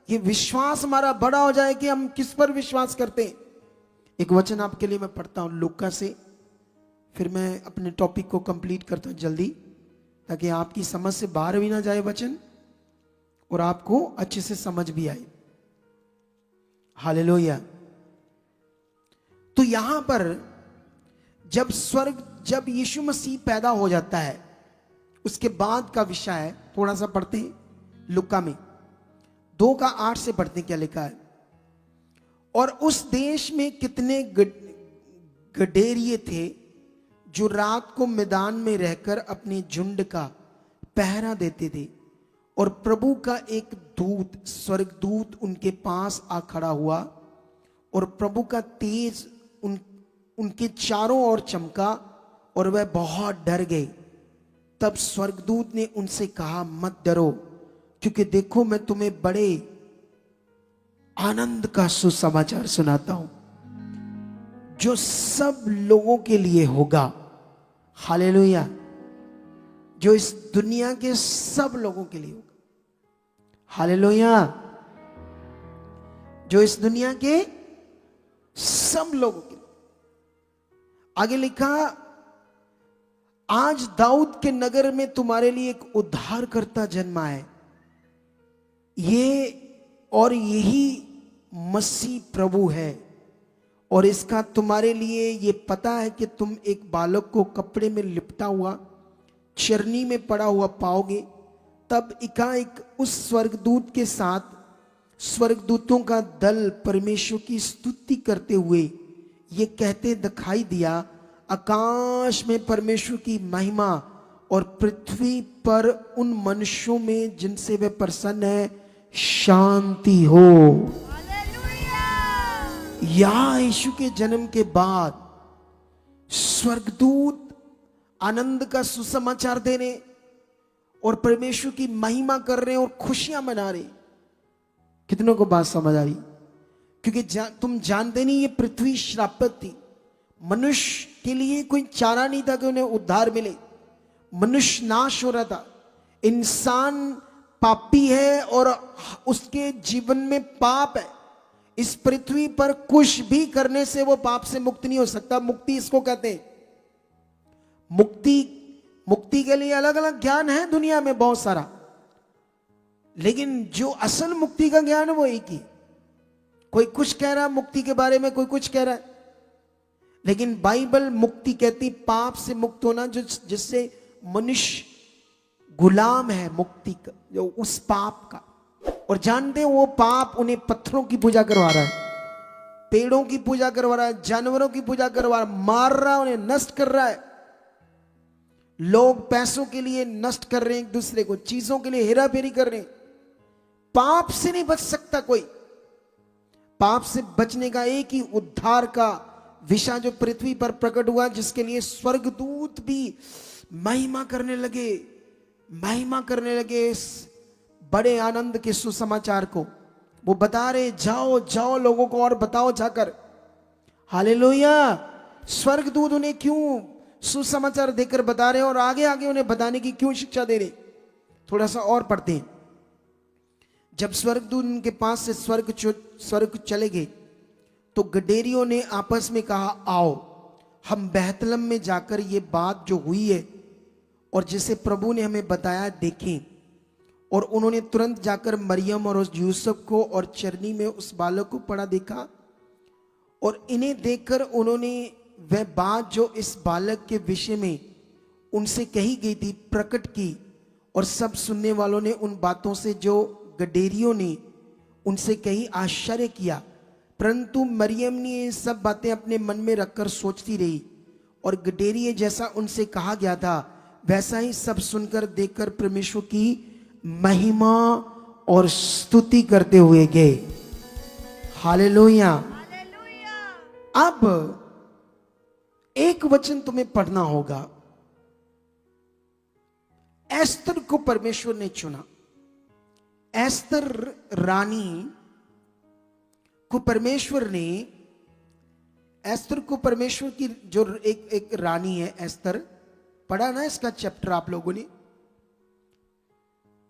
ये विश्वास हमारा बड़ा हो जाए कि हम किस पर विश्वास करते हैं। एक वचन आपके लिए मैं पढ़ता हूं लूका से, फिर मैं अपने टॉपिक को कंप्लीट करता हूं जल्दी, ताकि आपकी समझ से बाहर भी ना जाए वचन और आपको अच्छे से समझ भी आए। हालेलुया। तो यहां पर जब यीशु मसीह पैदा हो जाता है, उसके बाद का विषय है। थोड़ा सा पढ़ते हैं लुका में 2:8 से पढ़ते हैं क्या लिखा है। और उस देश में कितने गडेरिये थे जो रात को मैदान में रहकर अपने झुंड का पहरा देते थे, और प्रभु का एक दूत, स्वर्गदूत उनके पास आ खड़ा हुआ, और प्रभु का तेज उनके चारों ओर चमका, और वह बहुत डर गए। तब स्वर्गदूत ने उनसे कहा, मत डरो, क्योंकि देखो मैं तुम्हें बड़े आनंद का सुसमाचार सुनाता हूं जो सब लोगों के लिए होगा। हालेलुया। जो इस दुनिया के सब लोगों के लिए होगा। हालेलुया। जो इस दुनिया के सब लोगों के लिए। आगे लिखा, आज दाऊद के नगर में तुम्हारे लिए एक उद्धारकर्ता जन्मा है, यही मसीह प्रभु है। और इसका तुम्हारे लिए ये पता है कि तुम एक बालक को कपड़े में लिपटा हुआ चरनी में पड़ा हुआ पाओगे। तब एकाएक उस स्वर्गदूत के साथ स्वर्गदूतों का दल परमेश्वर की स्तुति करते हुए ये कहते दिखाई दिया, आकाश में परमेश्वर की महिमा और पृथ्वी पर उन मनुष्यों में जिनसे वे प्रसन्न है शांति हो। या यीशु के जन्म के बाद स्वर्गदूत आनंद का सुसमाचार दे रहे और परमेश्वर की महिमा कर रहे और खुशियां मना रहे। कितनों को बात समझ आ रही? क्योंकि तुम जानते नहीं, ये पृथ्वी श्रापित थी। मनुष्य के लिए कोई चारा नहीं था कि उन्हें उद्धार मिले। मनुष्य नाश हो रहा था। इंसान पापी है और उसके जीवन में पाप है। इस पृथ्वी पर कुछ भी करने से वो पाप से मुक्त नहीं हो सकता। मुक्ति इसको कहते हैं। मुक्ति के लिए अलग अलग ज्ञान है दुनिया में बहुत सारा, लेकिन जो असल मुक्ति का ज्ञान है वो एक ही, कोई कुछ कह रहा है मुक्ति के बारे में, कोई कुछ कह रहा है, लेकिन बाइबल मुक्ति कहती पाप से मुक्त होना, जो जिससे मनुष्य गुलाम है मुक्ति का, जो उस पाप का। और जानते हैं वो पाप उन्हें पत्थरों की पूजा करवा रहा है, पेड़ों की पूजा करवा रहा है, जानवरों की पूजा करवा रहा है, मार रहा है, उन्हें नष्ट कर रहा है। लोग पैसों के लिए नष्ट कर रहे हैं एक दूसरे को, चीजों के लिए हेरा फेरी कर रहे हैं। पाप से नहीं बच सकता कोई। पाप से बचने का एक ही उद्धार का विषय जो पृथ्वी पर प्रकट हुआ, जिसके लिए स्वर्गदूत भी महिमा करने लगे इस बड़े आनंद के सुसमाचार को। वो बता रहे जाओ जाओ लोगों को और बताओ जाकर। हालेलुया। स्वर्गदूत उन्हें क्यों सुसमाचार देकर बता रहे और आगे आगे उन्हें बताने की क्यों शिक्षा दे रहे? थोड़ा सा और पढ़ते हैं। जब स्वर्गदूत उनके पास से स्वर्ग चले गए तो गडेरियों ने आपस में कहा, आओ हम बेतलहम में जाकर ये बात जो हुई है और जिसे प्रभु ने हमें बताया देखें। और उन्होंने तुरंत जाकर मरियम और उस यूसुफ को और चरनी में उस बालक को पड़ा देखा। और इन्हें देखकर उन्होंने वह बात जो इस बालक के विषय में उनसे कही गई थी प्रकट की। और सब सुनने वालों ने उन बातों से जो गडेरियों ने उनसे कही आश्चर्य किया, परंतु मरियम ने ये सब बातें अपने मन में रखकर सोचती रही। और गडेरिये जैसा उनसे कहा गया था वैसा ही सब सुनकर देखकर परमेश्वर की महिमा और स्तुति करते हुए गए। हालेलुया। अब एक वचन तुम्हें पढ़ना होगा। एस्तर को परमेश्वर ने चुना। एस्तर रानी को परमेश्वर ने, एस्तर को परमेश्वर की जो एक रानी है एस्तर, पढ़ा ना इसका चैप्टर आप लोगों ने।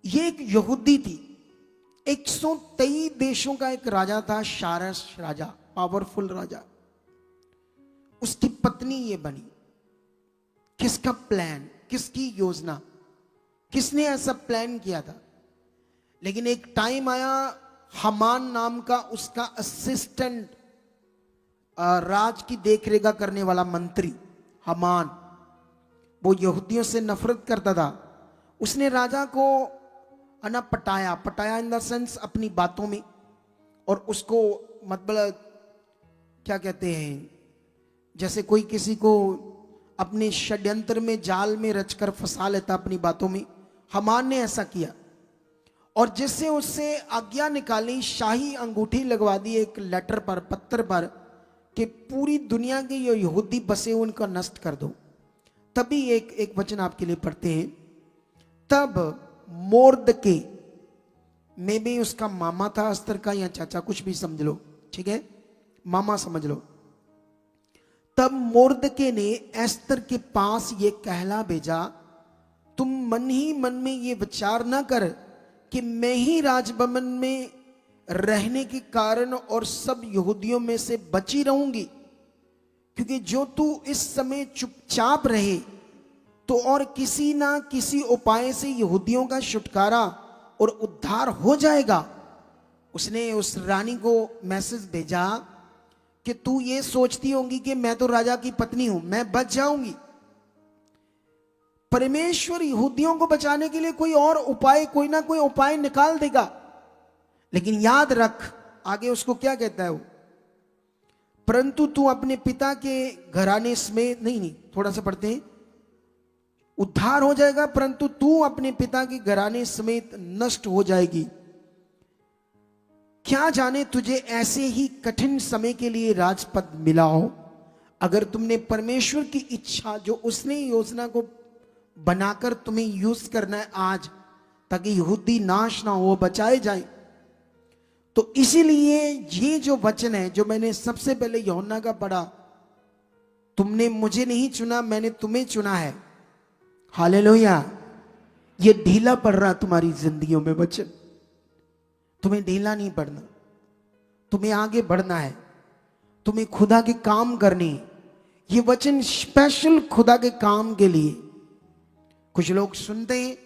ये एक यहूदी थी। 123 देशों का एक राजा था, शारस राजा, पावरफुल राजा। उसकी पत्नी ये बनी। किसका प्लान, किसकी योजना, किसने ऐसा प्लान किया था? लेकिन एक टाइम आया, हमान नाम का उसका असिस्टेंट, राज की देखरेख करने वाला मंत्री हमान, वो यहूदियों से नफरत करता था। उसने राजा को पटाया इन द सेंस अपनी बातों में, और उसको मतलब क्या कहते हैं, जैसे कोई किसी को अपने षड्यंत्र में जाल में रचकर फंसा लेता अपनी बातों में। हमान ने ऐसा किया और जिससे उससे आज्ञा निकाली, शाही अंगूठी लगवा दी एक लेटर पर, पत्थर पर, कि पूरी दुनिया के ये यहूदी बसे उनका नष्ट कर दो। तभी एक वचन आपके लिए पढ़ते हैं। तब मोर्दके, में भी उसका मामा था अस्तर का, या चाचा, कुछ भी समझ लो, ठीक है, मामा समझ लो। तब मोर्दके ने एस्तर के पास ये कहला भेजा, तुम मन ही मन में ये विचार ना कर कि मैं ही राजभवन में रहने के कारण और सब यहूदियों में से बची रहूंगी, क्योंकि जो तू इस समय चुपचाप रहे तो और किसी ना किसी उपाय से यहूदियों का छुटकारा और उद्धार हो जाएगा। उसने उस रानी को मैसेज भेजा कि तू ये सोचती होगी कि मैं तो राजा की पत्नी हूं, मैं बच जाऊंगी। परमेश्वर यहूदियों को बचाने के लिए कोई और उपाय, कोई ना कोई उपाय निकाल देगा। लेकिन याद रख, आगे उसको क्या कहता है वो, परंतु तू अपने पिता के घराने समेत, नहीं, थोड़ा सा पढ़ते हैं, उद्धार हो जाएगा परंतु तू अपने पिता के घराने समेत नष्ट हो जाएगी। क्या जाने तुझे ऐसे ही कठिन समय के लिए राजपद मिला हो। अगर तुमने परमेश्वर की इच्छा, जो उसने योजना को बनाकर तुम्हें यूज करना है आज, ताकि यहूदी नाश ना हो, बचाए जाए, तो इसीलिए ये जो वचन है जो मैंने सबसे पहले यूहन्ना का पढ़ा, तुमने मुझे नहीं चुना, मैंने तुम्हें चुना है। हालेलुया। ये ढीला पड़ रहा तुम्हारी जिंदगियों में वचन, तुम्हें ढीला नहीं पड़ना, तुम्हें आगे बढ़ना है, तुम्हें खुदा के काम करने। ये वचन स्पेशल खुदा के काम के लिए। कुछ लोग सुनते हैं,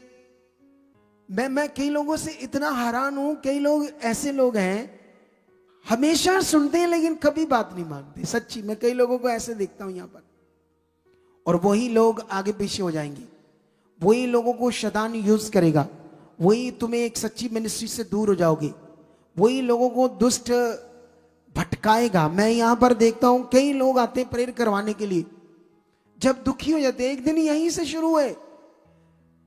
मैं कई लोगों से इतना हैरान हूं, कई लोग ऐसे लोग हैं, हमेशा सुनते हैं लेकिन कभी बात नहीं मानते। सच्ची, मैं कई लोगों को ऐसे देखता हूं यहां पर, और वही लोग आगे पीछे हो जाएंगे, वही लोगों को शैतान यूज करेगा, वही तुम्हें एक सच्ची मिनिस्ट्री से दूर हो जाओगे, वही लोगों को दुष्ट भटकाएगा। मैं यहां पर देखता हूं कई लोग आते हैं प्रेयर करवाने के लिए, जब दुखी हो जाते हैं, एक दिन यहीं से शुरू हुए,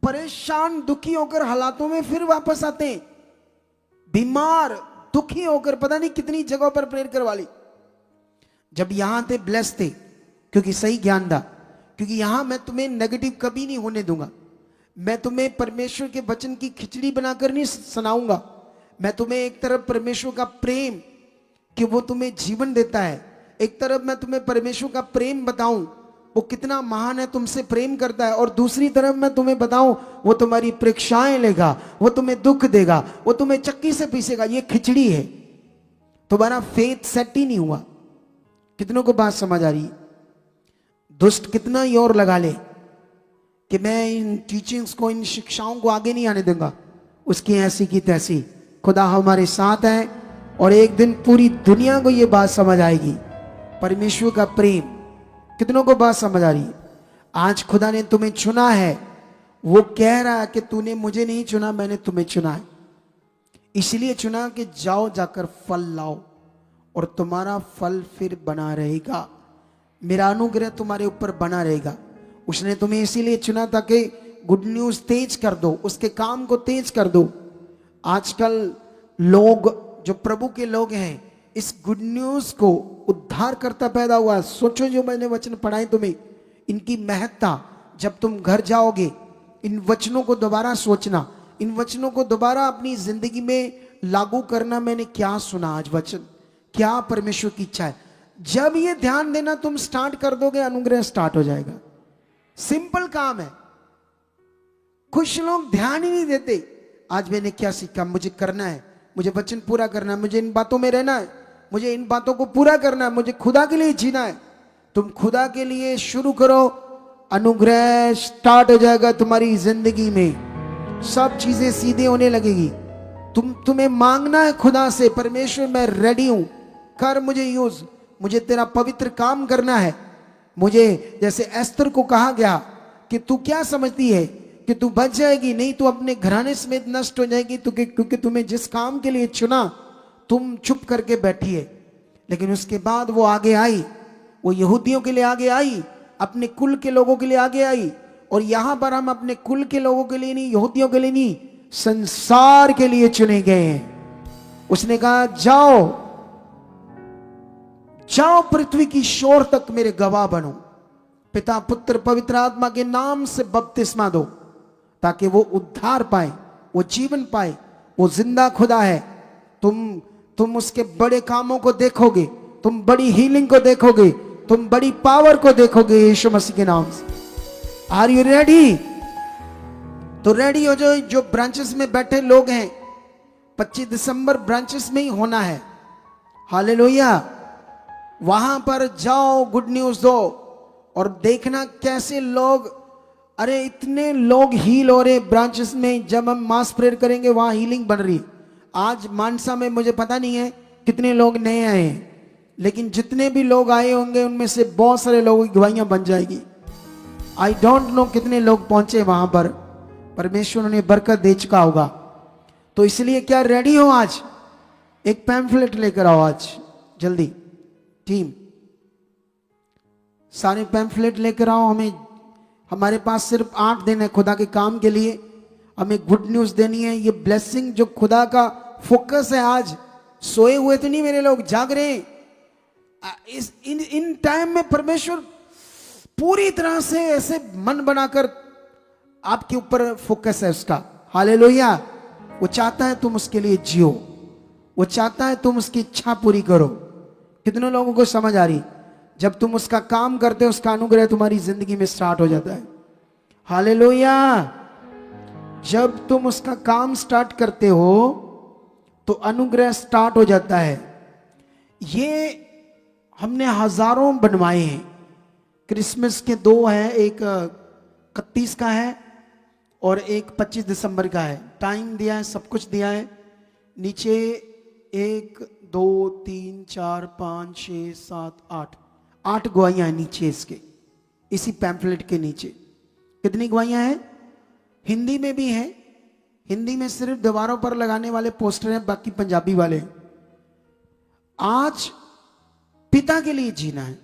परेशान दुखी होकर हालातों में फिर वापस आते हैं, बीमार दुखी होकर, पता नहीं कितनी जगहों पर प्रेयर करवा ली। जब यहां थे ब्लेस थे, क्योंकि सही ज्ञान था, क्योंकि यहां मैं तुम्हें नेगेटिव कभी नहीं होने दूंगा। मैं तुम्हें परमेश्वर के वचन की खिचड़ी बनाकर नहीं सुनाऊंगा। मैं तुम्हें एक तरफ परमेश्वर का प्रेम कि वो तुम्हें जीवन देता है, एक तरफ मैं तुम्हें परमेश्वर का प्रेम बताऊं वो कितना महान है, तुमसे प्रेम करता है, और दूसरी तरफ मैं तुम्हें बताऊं वो तुम्हारी परीक्षाएं लेगा, वो तुम्हें दुख देगा, वो तुम्हें चक्की से पीसेगा। ये खिचड़ी है, तुम्हारा फेथ सेट ही नहीं हुआ। कितनों को बात समझ आ रही है? दुष्ट कितना ही और लगा ले कि मैं इन टीचिंग्स को, इन शिक्षाओं को आगे नहीं आने दूंगा, उसकी ऐसी की तैसी। खुदा हमारे साथ है, और एक दिन पूरी दुनिया को ये बात समझ आएगी, परमेश्वर का प्रेम। कितनों को बात समझ आ रही है? आज खुदा ने तुम्हें चुना है, वो कह रहा है कि तूने मुझे नहीं चुना, मैंने तुम्हें चुना है। इसलिए चुना कि जाओ, जाकर फल लाओ, और तुम्हारा फल फिर बना रहेगा, मेरा अनुग्रह तुम्हारे ऊपर बना रहेगा। उसने तुम्हें इसीलिए चुना ताकि गुड न्यूज तेज कर दो, उसके काम को तेज कर दो। आजकल लोग जो प्रभु के लोग हैं, इस गुड न्यूज को उद्धार करता पैदा हुआ। सोचो, जो मैंने वचन पढ़ाए तुम्हें, इनकी महत्ता, जब तुम घर जाओगे इन वचनों को दोबारा सोचना, इन वचनों को दोबारा अपनी जिंदगी में लागू करना। मैंने क्या सुना आज वचन, क्या परमेश्वर की इच्छा है, जब ये ध्यान देना तुम स्टार्ट कर दोगे, अनुग्रह स्टार्ट हो जाएगा। सिंपल काम है। कुछ लोग ध्यान ही नहीं देते, आज मैंने क्या सीखा, मुझे करना है, मुझे वचन पूरा करना है, मुझे इन बातों में रहना है, मुझे इन बातों को पूरा करना है, मुझे खुदा के लिए जीना है। तुम खुदा के लिए शुरू करो, अनुग्रह स्टार्ट हो जाएगा तुम्हारी जिंदगी में, सब चीजें सीधे होने लगेगी। तुम्हें मांगना है खुदा से, परमेश्वर मैं रेडी हूं, कर मुझे यूज, मुझे तेरा पवित्र काम करना है। मुझे, जैसे एस्तर को कहा गया कि तू क्या समझती है कि तू बच जाएगी, नहीं तू अपने घराने समेत नष्ट हो जाएगी, क्योंकि तुम्हें जिस काम के लिए चुना तुम चुप करके बैठी है। लेकिन उसके बाद वो आगे आई, वो यहूदियों के लिए आगे आई, अपने कुल के लोगों के लिए आगे आई। और यहां पर हम अपने कुल के लोगों के लिए नहीं, यहूदियों के लिए नहीं, संसार के लिए चुने गए हैं। उसने कहा जाओ, जाओ पृथ्वी की शोर तक मेरे गवाह बनो, पिता पुत्र पवित्र आत्मा के नाम से बपतिस्मा दो, ताकि वो उद्धार पाए, वो जीवन पाए। वो जिंदा खुदा है। तुम उसके बड़े कामों को देखोगे, तुम बड़ी हीलिंग को देखोगे, तुम बड़ी पावर को देखोगे यीशु मसीह के नाम से। Are you ready? तो रेडी हो जाओ। जो ब्रांचेस में बैठे लोग हैं, 25 दिसंबर ब्रांचेस में ही होना है। हालेलुया। वहां पर जाओ, गुड न्यूज दो, और देखना कैसे लोग, अरे इतने लोग हील हो रहे ब्रांचेस में। जब हम मास प्रेयर करेंगे वहां हीलिंग बन रही। आज मानसा में मुझे पता नहीं है कितने लोग नए आए हैं, लेकिन जितने भी लोग आए होंगे उनमें से बहुत सारे लोगों की गवाहियां बन जाएगी। आई डोंट नो कितने लोग पहुंचे वहां पर, परमेश्वर ने बरकत दे चुका होगा। तो इसलिए क्या रेडी हो? आज एक पैम्फलेट लेकर आओ, आज जल्दी टीम सारे पैम्फलेट लेकर आओ। हमारे पास सिर्फ 8 दिन है खुदा के काम के लिए। हमें गुड न्यूज देनी है। ये ब्लेसिंग जो खुदा का फोकस है, आज सोए हुए तो नहीं मेरे लोग, जाग रहे हैं। इन टाइम में परमेश्वर पूरी तरह से ऐसे मन बनाकर आपके ऊपर फोकस है उसका। हालेलुया। वो चाहता है तुम उसके लिए जियो, वो चाहता है तुम उसकी इच्छा पूरी करो। कितने लोगों को समझ आ रही? जब तुम उसका काम करते हो, उसका अनुग्रह तुम्हारी जिंदगी में स्टार्ट हो जाता है। हालेलुया। जब तुम उसका काम स्टार्ट करते हो तो अनुग्रह स्टार्ट हो जाता है। ये हमने हजारों बनवाए हैं। क्रिसमस के 2 हैं, एक 31 का है और एक 25 दिसंबर का है। टाइम दिया है, सब कुछ दिया है। नीचे 1 2 3 4 5 6 7 8 8 गवाहियां हैं नीचे इसके, इसी पैम्फलेट के नीचे। कितनी गवाहियां हैं? हिंदी में भी हैं, हिंदी में सिर्फ दीवारों पर लगाने वाले पोस्टर हैं, बाकी पंजाबी वाले हैं। आज पिता के लिए जीना है,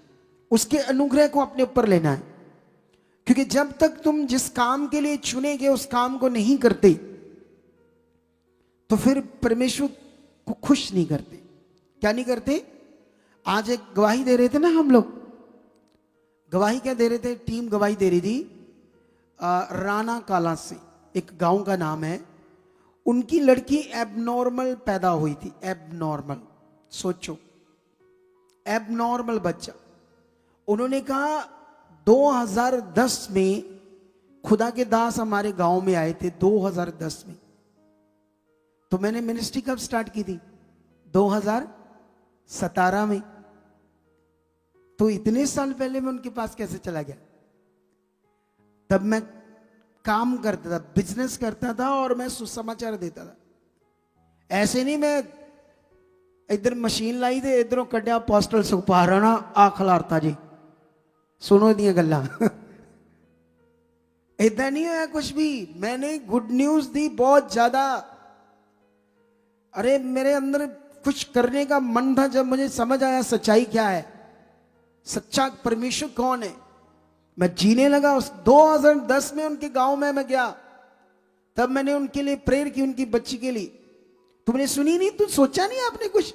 उसके अनुग्रह को अपने ऊपर लेना है, क्योंकि जब तक तुम जिस काम के लिए चुने गए उस काम को नहीं करते तो फिर परमेश्वर को खुश नहीं करते। क्या नहीं करते? आज एक गवाही दे रहे थे ना हम लोग, गवाही क्या दे रहे थे? टीम गवाही दे रही थी राना काला से, एक गांव का नाम है। उनकी लड़की एबनॉर्मल पैदा हुई थी, एबनॉर्मल, सोचो एबनॉर्मल बच्चा। उन्होंने कहा 2010 में खुदा के दास हमारे गांव में आए थे, 2010 में। तो मैंने मिनिस्ट्री कब स्टार्ट की थी? 2017 में। तो इतने साल पहले मैं उनके पास कैसे चला गया? तब मैं काम करता था, बिजनेस करता था और मैं सुसमाचार देता था। ऐसे नहीं मैं इधर मशीन लाई थे, इधरों कड्या पोस्टल सुपा रहा आ खलारता जी, सुनो दिया गल्ला। इतना नहीं है कुछ भी। मैंने गुड न्यूज दी बहुत ज्यादा। अरे मेरे अंदर कुछ करने का मन था, जब मुझे समझ आया सच्चाई क्या है, सच्चा परमेश्वर कौन है, मैं जीने लगा। उस 2010 में उनके गांव में मैं गया, तब मैंने उनके लिए प्रेयर की, उनकी बच्ची के लिए। तुमने सुनी नहीं? तुम सोचा नहीं आपने कुछ?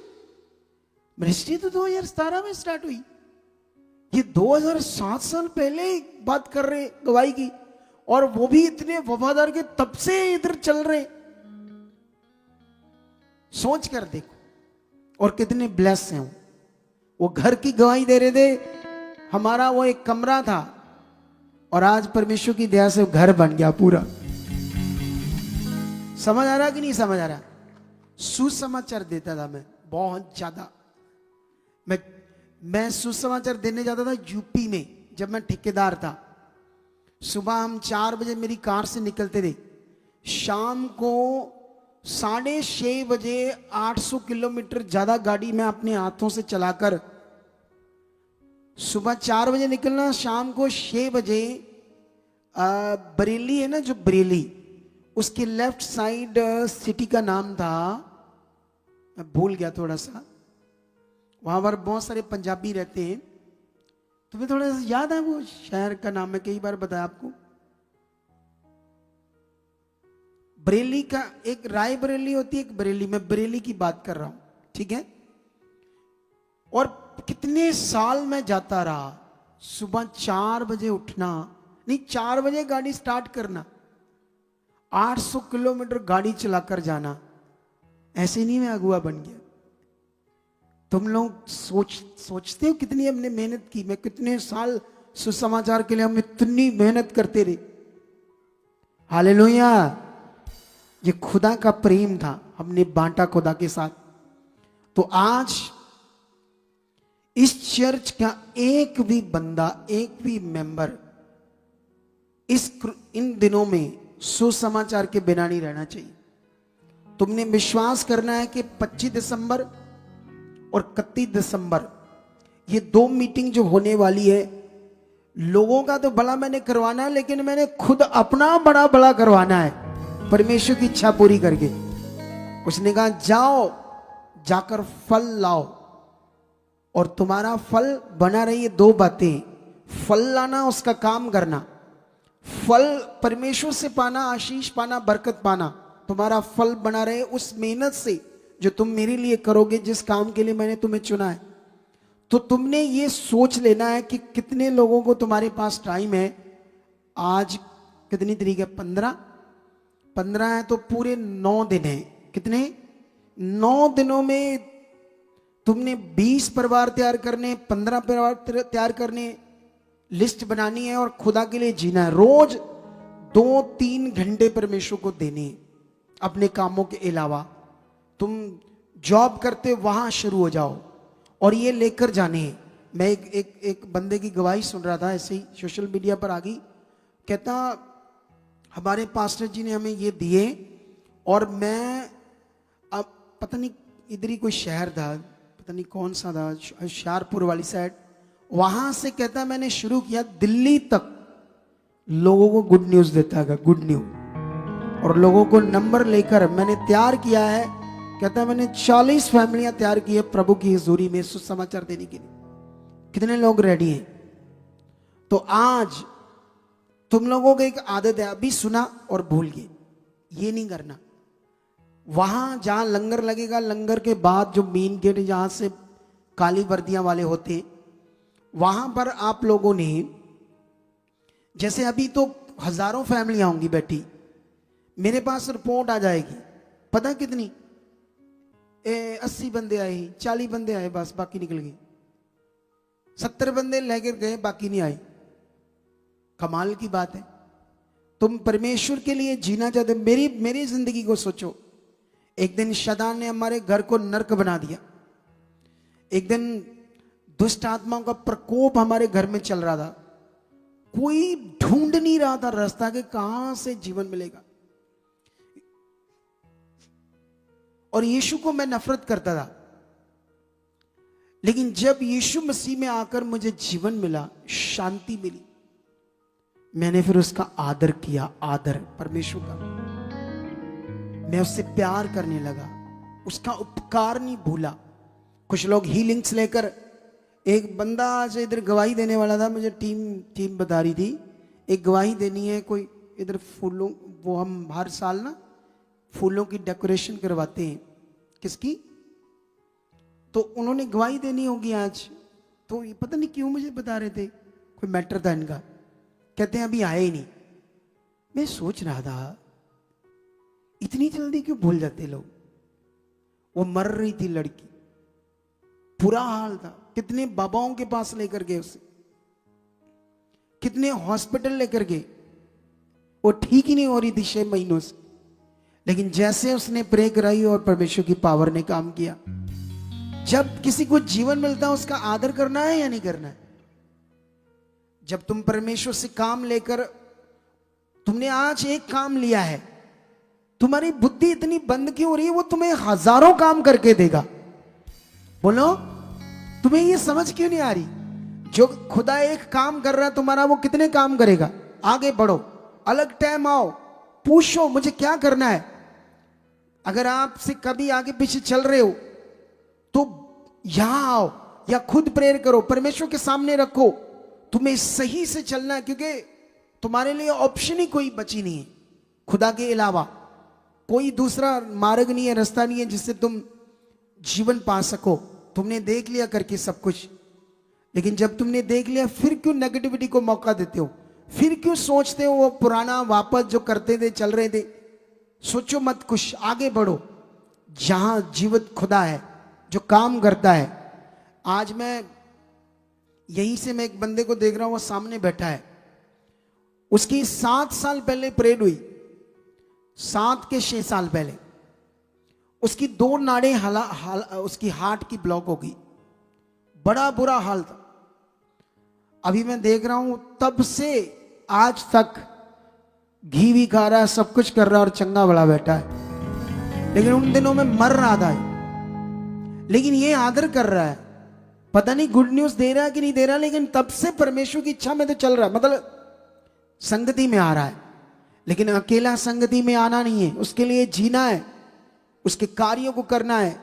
मिनिस्ट्री तो 2017 में स्टार्ट हुई, ये 2007 साल पहले बात कर रहे गवाही की, और वो भी इतने वफादार के तब से इधर चल रहे। सोच कर देखो, और कितने ब्लेस हैं वो घर की गवाही दे रहे थे। हमारा वो एक कमरा था और आज परमेश्वर की दया से घर बन गया पूरा। समझ आ रहा कि नहीं समझ आ रहा? सुसमाचार देता था मैं बहुत ज्यादा। मैं सुसमाचार देने जाता था यूपी में, जब मैं ठेकेदार था। सुबह हम 4 बजे मेरी कार से निकलते थे, शाम को 6:30 बजे 800 किलोमीटर ज्यादा गाड़ी मैं अपने हाथों से चलाकर, सुबह 4 बजे निकलना, शाम को 6 बजे बरेली है ना, जो बरेली, उसके लेफ्ट साइड सिटी का नाम था, मैं भूल गया थोड़ा सा, वहां पर बहुत सारे पंजाबी रहते हैं। तुम्हें थोड़ा सा याद है वो शहर का नाम? मैं कई बार बताया आपको। बरेली का एक राय बरेली होती है, एक बरेली, मैं बरेली की बात कर रहा हूं, ठीक है। और कितने साल मैं जाता रहा, सुबह 4 बजे उठना, नहीं 4 बजे गाड़ी स्टार्ट करना, 800 किलोमीटर गाड़ी चलाकर जाना। ऐसे नहीं मैं अगुआ बन गया। तुम लोग सोचते हो कितनी हमने मेहनत की। मैं कितने साल सुसमाचार के लिए हम इतनी मेहनत करते रहे। हालेलुया। ये खुदा का प्रेम था, हमने बांटा खुदा के साथ। तो आज इस चर्च का एक भी बंदा, एक भी मेंबर इन दिनों में सुसमाचार के बिना नहीं रहना चाहिए। तुमने विश्वास करना है कि 25 दिसंबर और 31 दिसंबर ये 2 मीटिंग जो होने वाली है, लोगों का तो भला मैंने करवाना है, लेकिन मैंने खुद अपना बड़ा बड़ा करवाना है, परमेश्वर की इच्छा पूरी करके। उसने कहा जाओ, जाकर फल लाओ, और तुम्हारा फल बना रही है 2 बातें, फल लाना, उसका काम करना। फल परमेश्वर से पाना, आशीष पाना, बरकत पाना। तुम्हारा फल बना रहे उस मेहनत से जो तुम मेरे लिए करोगे, जिस काम के लिए मैंने तुम्हें चुना है। तो तुमने ये सोच लेना है कि कितने लोगों को तुम्हारे पास टाइम है। आज कितनी तारीख है? 15 है, तो पूरे 9 दिन है। कितने? 9 दिनों में तुमने 20 परिवार तैयार करने, 15 परिवार तैयार करने, लिस्ट बनानी है और खुदा के लिए जीना है। रोज 2-3 घंटे परमेश्वर को देने, अपने कामों के अलावा। तुम जॉब करते वहां शुरू हो जाओ और ये लेकर जाने। मैं एक बंदे की गवाही सुन रहा था, ऐसे ही सोशल मीडिया पर आ गई। कहता हमारे पास्टर जी ने हमें ये दिए, और मैं अब पता नहीं इधर ही कोई शहर था, पता नहीं कौन सा था, होशियारपुर वाली साइड। वहां से कहता मैंने शुरू किया दिल्ली तक लोगों को गुड न्यूज देता है, गुड न्यूज, और लोगों को नंबर लेकर मैंने तैयार किया है। कहता मैंने 40 फैमिलियां तैयार की है प्रभु की हजूरी में सुसमाचार देने के लिए। कितने लोग रेडी हैं? तो आज तुम लोगों को एक आदत है, अभी सुना और भूल गए, ये नहीं करना। वहां जहां लंगर लगेगा, लंगर के बाद जो मेन गेट जहां से काली वर्दियां वाले होते हैं, वहां पर आप लोगों ने, जैसे अभी तो हजारों फैमिलियां होंगी बैठी, मेरे पास रिपोर्ट आ जाएगी, पता कितनी 80 बंदे आए, 40 बंदे आए, बस बाकी निकल गए। 70 बंदे लेकर गए, बाकी नहीं आए। कमाल की बात है। तुम परमेश्वर के लिए जीना चाहते, मेरी जिंदगी को सोचो। एक दिन शैतान ने हमारे घर को नर्क बना दिया। एक दिन दुष्ट आत्माओं का प्रकोप हमारे घर में चल रहा था। कोई ढूंढ नहीं रहा था रास्ता के कहां से जीवन मिलेगा। और यीशु को मैं नफरत करता था, लेकिन जब यीशु मसीह में आकर मुझे जीवन मिला, शांति मिली, मैंने फिर उसका आदर किया। आदर परमेश्वर का, मैं उससे प्यार करने लगा, उसका उपकार नहीं भूला। कुछ लोग हीलिंग्स लेकर, एक बंदा आज इधर गवाही देने वाला था, मुझे टीम बता रही थी, एक गवाही देनी है कोई इधर फूलों, वो हम हर साल ना फूलों की डेकोरेशन करवाते हैं, किसकी, तो उन्होंने गवाही देनी होगी आज। तो ये पता नहीं क्यों मुझे बता रहे थे, कोई मैटर था इनका, कहते हैं अभी आए ही नहीं। मैं सोच रहा था इतनी जल्दी क्यों भूल जाते लोग। वो मर रही थी लड़की, बुरा हाल था, कितने बाबाओं के पास लेकर गए उसे, कितने हॉस्पिटल लेकर गए, वो ठीक ही नहीं हो रही थी 6 महीनों से। लेकिन जैसे उसने प्रे कराई और परमेश्वर की पावर ने काम किया। जब किसी को जीवन मिलता है उसका आदर करना है या नहीं करना है? जब तुम परमेश्वर से काम लेकर, तुमने आज एक काम लिया है, तुम्हारी बुद्धि इतनी बंद क्यों हो रही है? वो तुम्हें हजारों काम करके देगा। बोलो, तुम्हें ये समझ क्यों नहीं आ रही? जो खुदा एक काम कर रहा है तुम्हारा, वो कितने काम करेगा? आगे बढ़ो, अलग टाइम आओ, पूछो मुझे क्या करना है। अगर आपसे कभी आगे पीछे चल रहे हो तो यहां आओ या खुद प्रेयर करो, परमेश्वर के सामने रखो, तुम्हें सही से चलना है, क्योंकि तुम्हारे लिए ऑप्शन ही कोई बची नहीं है। खुदा के अलावा कोई दूसरा मार्ग नहीं है, रास्ता नहीं है जिससे तुम जीवन पा सको। तुमने देख लिया करके सब कुछ, लेकिन जब तुमने देख लिया फिर क्यों नेगेटिविटी को मौका देते हो? फिर क्यों सोचते हो वो पुराना वापस जो करते थे, चल रहे थे? सोचो मत, कुछ आगे बढ़ो। जहां जीवित खुदा है जो काम करता है। आज मैं यहीं से मैं एक बंदे को देख रहा हूं, वो सामने बैठा है, उसकी 7 साल पहले प्रेड हुई, 7 के 6 साल पहले उसकी 2 नाड़ें उसकी हार्ट की ब्लॉक हो गई, बड़ा बुरा हाल था। अभी मैं देख रहा हूं तब से आज तक घी भी खा रहा है, सब कुछ कर रहा है और चंगा बड़ा बैठा है। लेकिन उन दिनों में मर रहा था, लेकिन ये आदर कर रहा है। पता नहीं गुड न्यूज दे रहा है कि नहीं दे रहा, लेकिन तब से परमेश्वर की इच्छा में तो चल रहा है, मतलब संगति में आ रहा है। लेकिन अकेला संगति में आना नहीं है, उसके लिए जीना है, उसके कार्यों को करना है।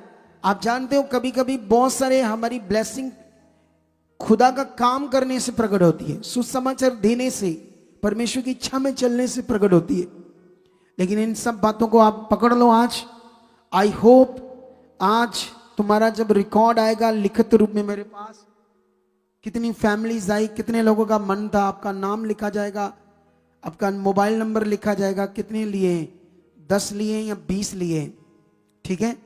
आप जानते हो कभी कभी बहुत सारे हमारी ब्लेसिंग खुदा का काम करने से प्रकट होती है, सुसमाचार देने से, परमेश्वर की इच्छा में चलने से प्रकट होती है। लेकिन इन सब बातों को आप पकड़ लो आज। आई होप आज तुम्हारा जब रिकॉर्ड आएगा लिखित रूप में मेरे पास, कितनी फैमिलीज आई, कितने लोगों का मन था, आपका नाम लिखा जाएगा, आपका मोबाइल नंबर लिखा जाएगा, कितने लिए, 10 लिए या 20 लिए, ठीक है।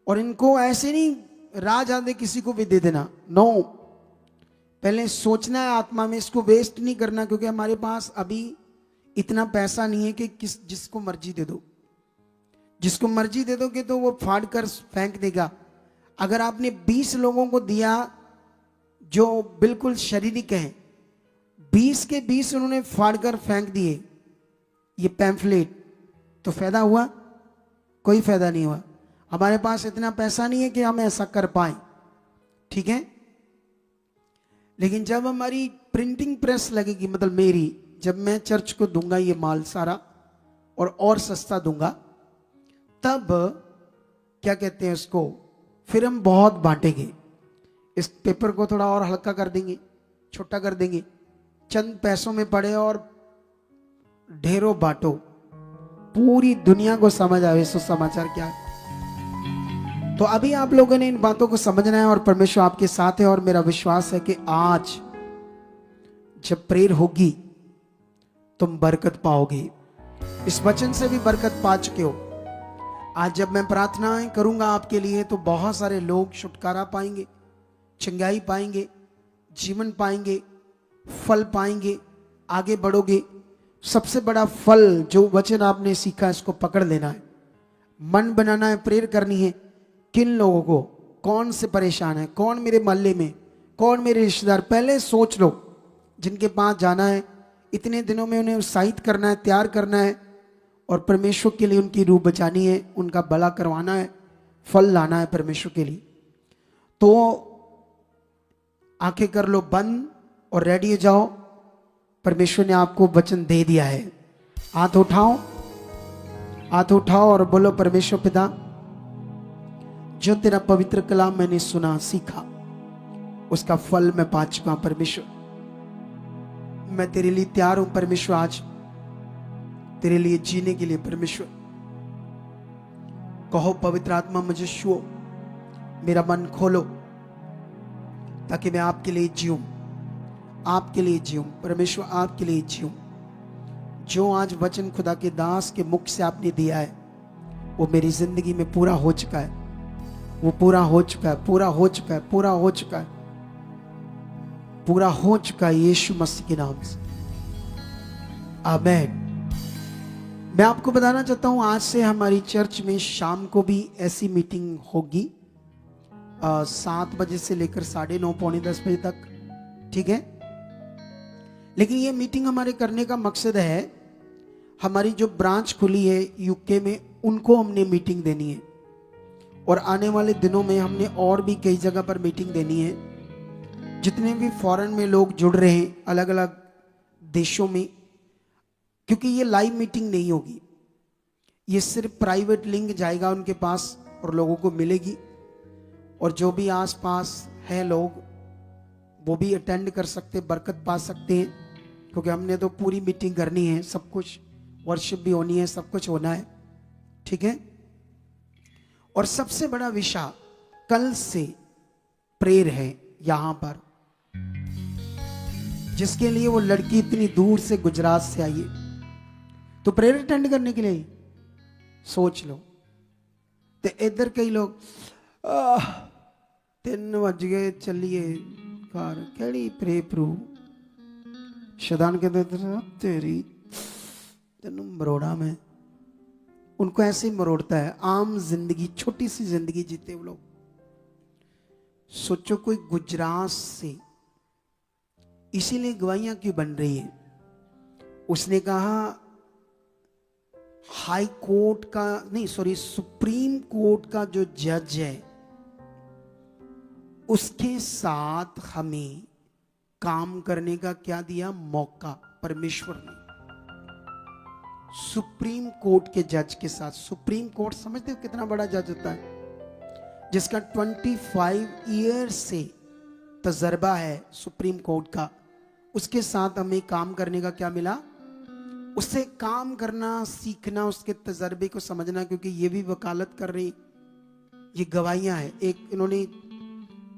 और इनको ऐसे नहीं राज आदे किसी को भी दे देना, नो, पहले सोचना है आत्मा में, इसको वेस्ट नहीं करना, क्योंकि हमारे पास अभी इतना पैसा नहीं है कि जिसको मर्जी दे दो। जिसको मर्जी दे दोगे तो वो फाड़ कर फेंक देगा। अगर आपने 20 लोगों को दिया जो बिल्कुल शारीरिक हैं, 20 के 20 उन्होंने फाड़ कर फेंक दिए ये पैम्फलेट, तो फायदा हुआ? कोई फायदा नहीं हुआ। हमारे पास इतना पैसा नहीं है कि हम ऐसा कर पाए, ठीक है। लेकिन जब हमारी प्रिंटिंग प्रेस लगेगी, मतलब मेरी, जब मैं चर्च को दूंगा ये माल सारा और सस्ता दूंगा, तब क्या कहते हैं उसको, फिर हम बहुत बांटेंगे। इस पेपर को थोड़ा और हल्का कर देंगे, छोटा कर देंगे, चंद पैसों में पड़े और ढेरों बांटो, पूरी दुनिया को समझ आवे सुसमाचार क्या है। तो अभी आप लोगों ने इन बातों को समझना है और परमेश्वर आपके साथ है। और मेरा विश्वास है कि आज जब प्रेयर होगी तुम बरकत पाओगे। इस वचन से भी बरकत पा चुके हो। आज जब मैं प्रार्थनाएं करूंगा आपके लिए तो बहुत सारे लोग छुटकारा पाएंगे, चंगाई पाएंगे, जीवन पाएंगे, फल पाएंगे, आगे बढ़ोगे। सबसे बड़ा फल जो वचन आपने सीखा, इसको पकड़ लेना है, मन बनाना है, प्रेयर करनी है। किन लोगों को, कौन से परेशान है, कौन मेरे मोहल्ले में, कौन मेरे रिश्तेदार, पहले सोच लो जिनके पास जाना है। इतने दिनों में उन्हें उत्साहित करना है, तैयार करना है और परमेश्वर के लिए उनकी रूह बचानी है, उनका भला करवाना है, फल लाना है परमेश्वर के लिए। तो आंखें कर लो बंद और रेडी हो जाओ। परमेश्वर ने आपको वचन दे दिया है। हाथ उठाओ, हाथ उठाओ और बोलो, परमेश्वर पिता, जो तेरा पवित्र कलाम मैंने सुना, सीखा, उसका फल मैं पा चुका। परमेश्वर, मैं तेरे लिए तैयार हूं परमेश्वर, आज तेरे लिए जीने के लिए। परमेश्वर कहो, पवित्र आत्मा मुझे छुओ, मेरा मन खोलो ताकि मैं आपके लिए जीऊं, आपके लिए जीऊं। परमेश्वर आपके लिए जीऊं। जो आज वचन खुदा के दास के मुख से आपने दिया है वो मेरी जिंदगी में पूरा हो चुका है, वो पूरा हो चुका है, पूरा हो चुका है, पूरा हो चुका है, पूरा हो चुका है यीशु मसीह के नाम से। आमीन। मैं आपको बताना चाहता हूं, आज से हमारी चर्च में शाम को भी ऐसी मीटिंग होगी, 7 बजे से लेकर 9:30 पौने 10 बजे तक, ठीक है। लेकिन ये मीटिंग हमारे करने का मकसद है, हमारी जो ब्रांच खुली है यूके में, उनको हमने मीटिंग देनी है और आने वाले दिनों में हमने और भी कई जगह पर मीटिंग देनी है। जितने भी फॉरेन में लोग जुड़ रहे हैं अलग अलग देशों में, क्योंकि ये लाइव मीटिंग नहीं होगी, ये सिर्फ प्राइवेट लिंक जाएगा उनके पास और लोगों को मिलेगी। और जो भी आसपास है लोग वो भी अटेंड कर सकते, बरकत पा सकते हैं, क्योंकि हमने तो पूरी मीटिंग करनी है, सब कुछ, वर्शिप भी होनी है, सब कुछ होना है, ठीक है। और सबसे बड़ा विषय कल से प्रेयर है यहां पर, जिसके लिए वो लड़की इतनी दूर से गुजरात से आई है, तो प्रेयर अटेंड करने के लिए सोच लो। तो इधर कई लोग 3 बज गए, चलिए घर, केड़ी प्रे प्रू, शैतान कहते तेरी तेन मरोड़ा में, उनको ऐसे ही मरोड़ता है। आम जिंदगी, छोटी सी जिंदगी जीते वो लोग। सोचो कोई गुजरात से, इसीलिए गवाहियां क्यों बन रही है। उसने कहा हाई कोर्ट का नहीं, सॉरी, सुप्रीम कोर्ट का जो जज है उसके साथ हमें काम करने का क्या दिया, मौका परमेश्वर ने। सुप्रीम कोर्ट के जज के साथ, सुप्रीम कोर्ट समझते हो कितना बड़ा जज होता है, जिसका 25 ईयर से तजर्बा है सुप्रीम कोर्ट का, उसके साथ हमें काम करने का क्या मिला, उससे काम करना सीखना, उसके तजर्बे को समझना, क्योंकि ये भी वकालत कर रही, ये गवाहियां हैं। एक इन्होंने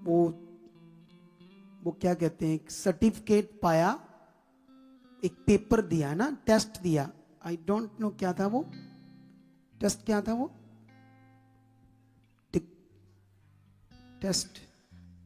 वो क्या कहते हैं, एक सर्टिफिकेट पाया, एक पेपर दिया ना, टेस्ट दिया, आई डोंट नो क्या था वो टेस्ट, क्या था वो टेस्ट,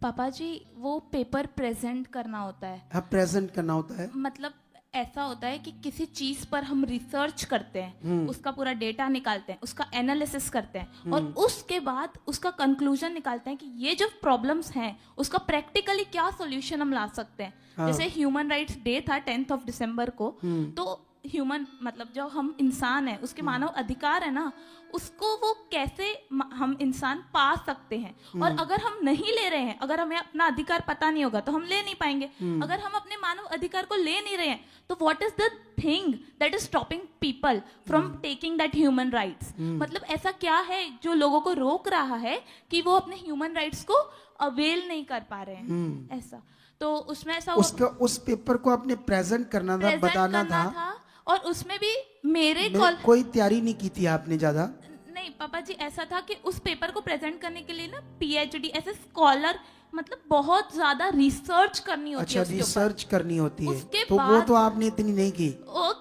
पापा जी वो पेपर प्रेजेंट करना होता है। हाँ, प्रेजेंट करना होता है। मतलब ऐसा होता है कि किसी चीज पर हम रिसर्च करते हैं, उसका पूरा डेटा निकालते हैं, उसका एनालिसिस करते हैं और उसके बाद उसका कंक्लूजन निकालते हैं कि ये जो प्रॉब्लम्स हैं उसका प्रैक्टिकली क्या सॉल्यूशन हम ला सकते हैं। जैसे ह्यूमन राइट्स डे था 10 दिसंबर को, तो ह्यूमन मतलब जो हम इंसान है उसके मानव अधिकार है ना, उसको वो कैसे हम इंसान पा सकते हैं। और अगर हम नहीं ले रहे हैं, अगर हमें अपना अधिकार पता नहीं होगा तो हम ले नहीं पाएंगे। अगर हम अपने मानव अधिकार को ले नहीं रहे हैं तो what is the thing that is stopping people from taking that human rights. मतलब ऐसा क्या है जो लोगों को रोक रहा है कि वो अपने ह्यूमन राइट्स को अवेल नहीं कर पा रहे हैं। ऐसा तो उसमें ऐसा उसका उस पेपर को आपने प्रेजेंट करना था, बताना था। और उसमें भी मेरे कोई तैयारी नहीं की थी आपने ज्यादा? नहीं पापा जी, ऐसा था कि उस पेपर को प्रेजेंट करने के लिए ना पीएचडी ऐसे स्कॉलर मतलब बहुत ज्यादा रिसर्च करनी होती है। अच्छा, रिसर्च करनी होती है, तो बाद, वो तो आपने इतनी नहीं की।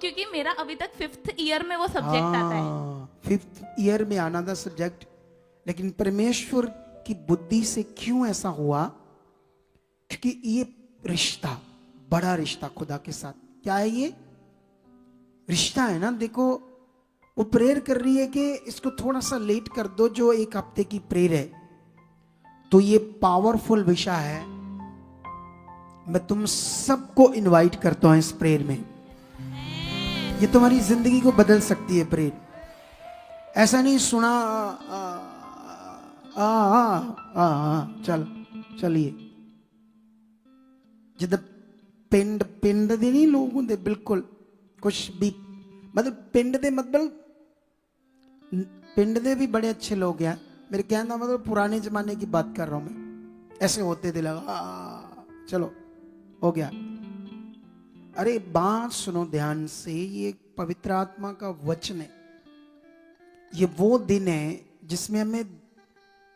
क्योंकि मेरा अभी तक 5th ईयर में वो सब्जेक्ट आता है। 5th ईयर में आना था सब्जेक्ट। लेकिन परमेश्वर की बुद्धि से क्यों ऐसा हुआ? क्योंकि ये रिश्ता, बड़ा रिश्ता खुदा के साथ, क्या है ये रिश्ता है ना। देखो वो प्रेयर कर रही है कि इसको थोड़ा सा लेट कर दो, जो 1 हफ्ते की प्रेयर है। तो ये पावरफुल विषय है। मैं तुम सबको इनवाइट करता हूं इस प्रेयर में। ये तुम्हारी जिंदगी को बदल सकती है प्रेयर। ऐसा नहीं सुना चलिए जिद पिंड पिंड दे नहीं लोग होंगे, बिल्कुल कुछ भी मतलब पिंड दे मतलब पिंड दे भी बड़े अच्छे लोग हैं। मेरे कहने का मतलब पुराने जमाने की बात कर रहा हूं मैं। ऐसे होते थे, लगा चलो हो गया। अरे बात सुनो ध्यान से, ये पवित्र आत्मा का वचन है। ये वो दिन है जिसमें हमें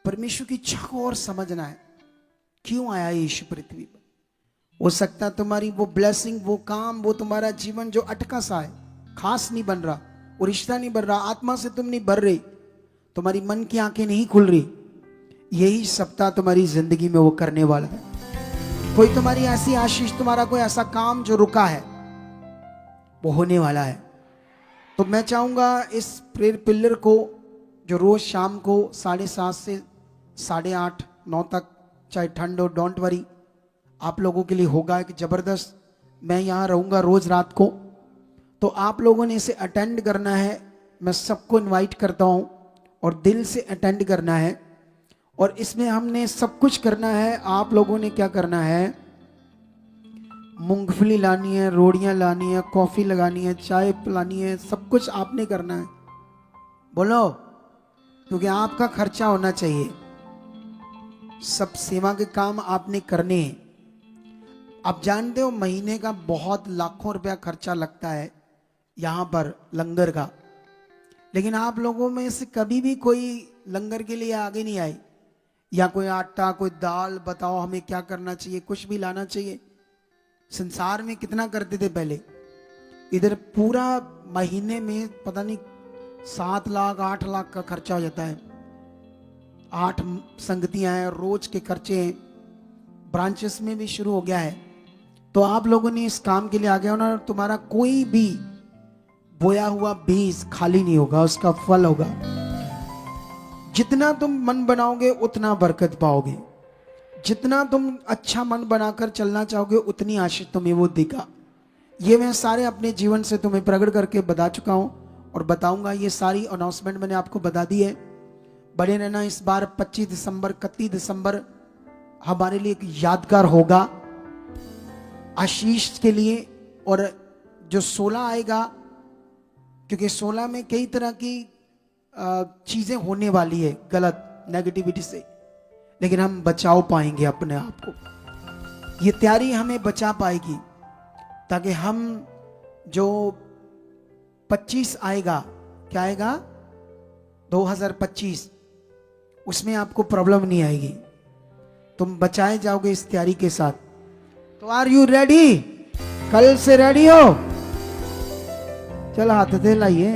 परमेश्वर की इच्छा को और समझना है। क्यों आया यीशु पृथ्वी पर? हो सकता तुम्हारी वो ब्लेसिंग, वो काम, वो तुम्हारा जीवन जो अटका सा है, खास नहीं बन रहा, वो रिश्ता नहीं बन रहा, आत्मा से तुम नहीं भर रही, तुम्हारी मन की आंखें नहीं खुल रही, यही सप्ताह तुम्हारी जिंदगी में वो करने वाला है। कोई तुम्हारी ऐसी आशीष, तुम्हारा कोई ऐसा काम जो रुका है, वो होने वाला है। तो मैं चाहूंगा इस प्रेयर पिलर को, जो रोज शाम को 7:30 से 8:30 9 तक, चाहे ठंड हो, डोंट वरी, आप लोगों के लिए होगा एक जबरदस्त। मैं यहाँ रहूंगा रोज रात को, तो आप लोगों ने इसे अटेंड करना है। मैं सबको इनवाइट करता हूँ और दिल से अटेंड करना है। और इसमें हमने सब कुछ करना है। आप लोगों ने क्या करना है? मूंगफली लानी है, रोटियां लानी है, कॉफी लगानी है, चाय पिलानी है, सब कुछ आपने करना है। बोलो, क्योंकि आपका खर्चा होना चाहिए। सब सेवा के काम आपने करने हैं। आप जानते हो महीने का बहुत लाखों रुपया खर्चा लगता है यहाँ पर लंगर का, लेकिन आप लोगों में से कभी भी कोई लंगर के लिए आगे नहीं आई, या कोई आटा, कोई दाल, बताओ हमें क्या करना चाहिए, कुछ भी लाना चाहिए। संसार में कितना करते थे पहले, इधर पूरा महीने में पता नहीं 7 लाख 8 लाख का खर्चा हो जाता है। 8 संगतियां हैं, रोज के खर्चे हैं, ब्रांचेस में भी शुरू हो गया है। तो आप लोगों ने इस काम के लिए आ गया होना। तुम्हारा कोई भी बोया हुआ बीज खाली नहीं होगा, उसका फल होगा। जितना तुम मन बनाओगे उतना बरकत पाओगे। जितना तुम अच्छा मन बनाकर चलना चाहोगे उतनी आशीष तुम्हें वो देगा। ये मैं सारे अपने जीवन से तुम्हें प्रकट करके बता चुका हूं और बताऊंगा। ये सारी अनाउंसमेंट मैंने आपको बता दी है। बने रहना। इस बार 25 दिसंबर 31 दिसंबर हमारे लिए एक यादगार होगा आशीष के लिए। और जो 16 आएगा, क्योंकि 16 में कई तरह की चीजें होने वाली है गलत नेगेटिविटी से, लेकिन हम बचाओ पाएंगे अपने आप को। ये तैयारी हमें बचा पाएगी, ताकि हम जो 25 आएगा, क्या आएगा 2025, उसमें आपको प्रॉब्लम नहीं आएगी। तुम बचाए जाओगे इस तैयारी के साथ। तो आर यू रेडी? कल से रेडी हो? चल हाथ दे लाइए,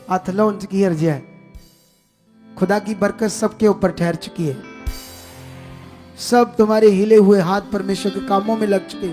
हाथ लॉन्च की अर्ज है। खुदा की बरकत सबके ऊपर ठहर चुकी है। सब तुम्हारे हिले हुए हाथ परमेश्वर के कामों में लग चुके।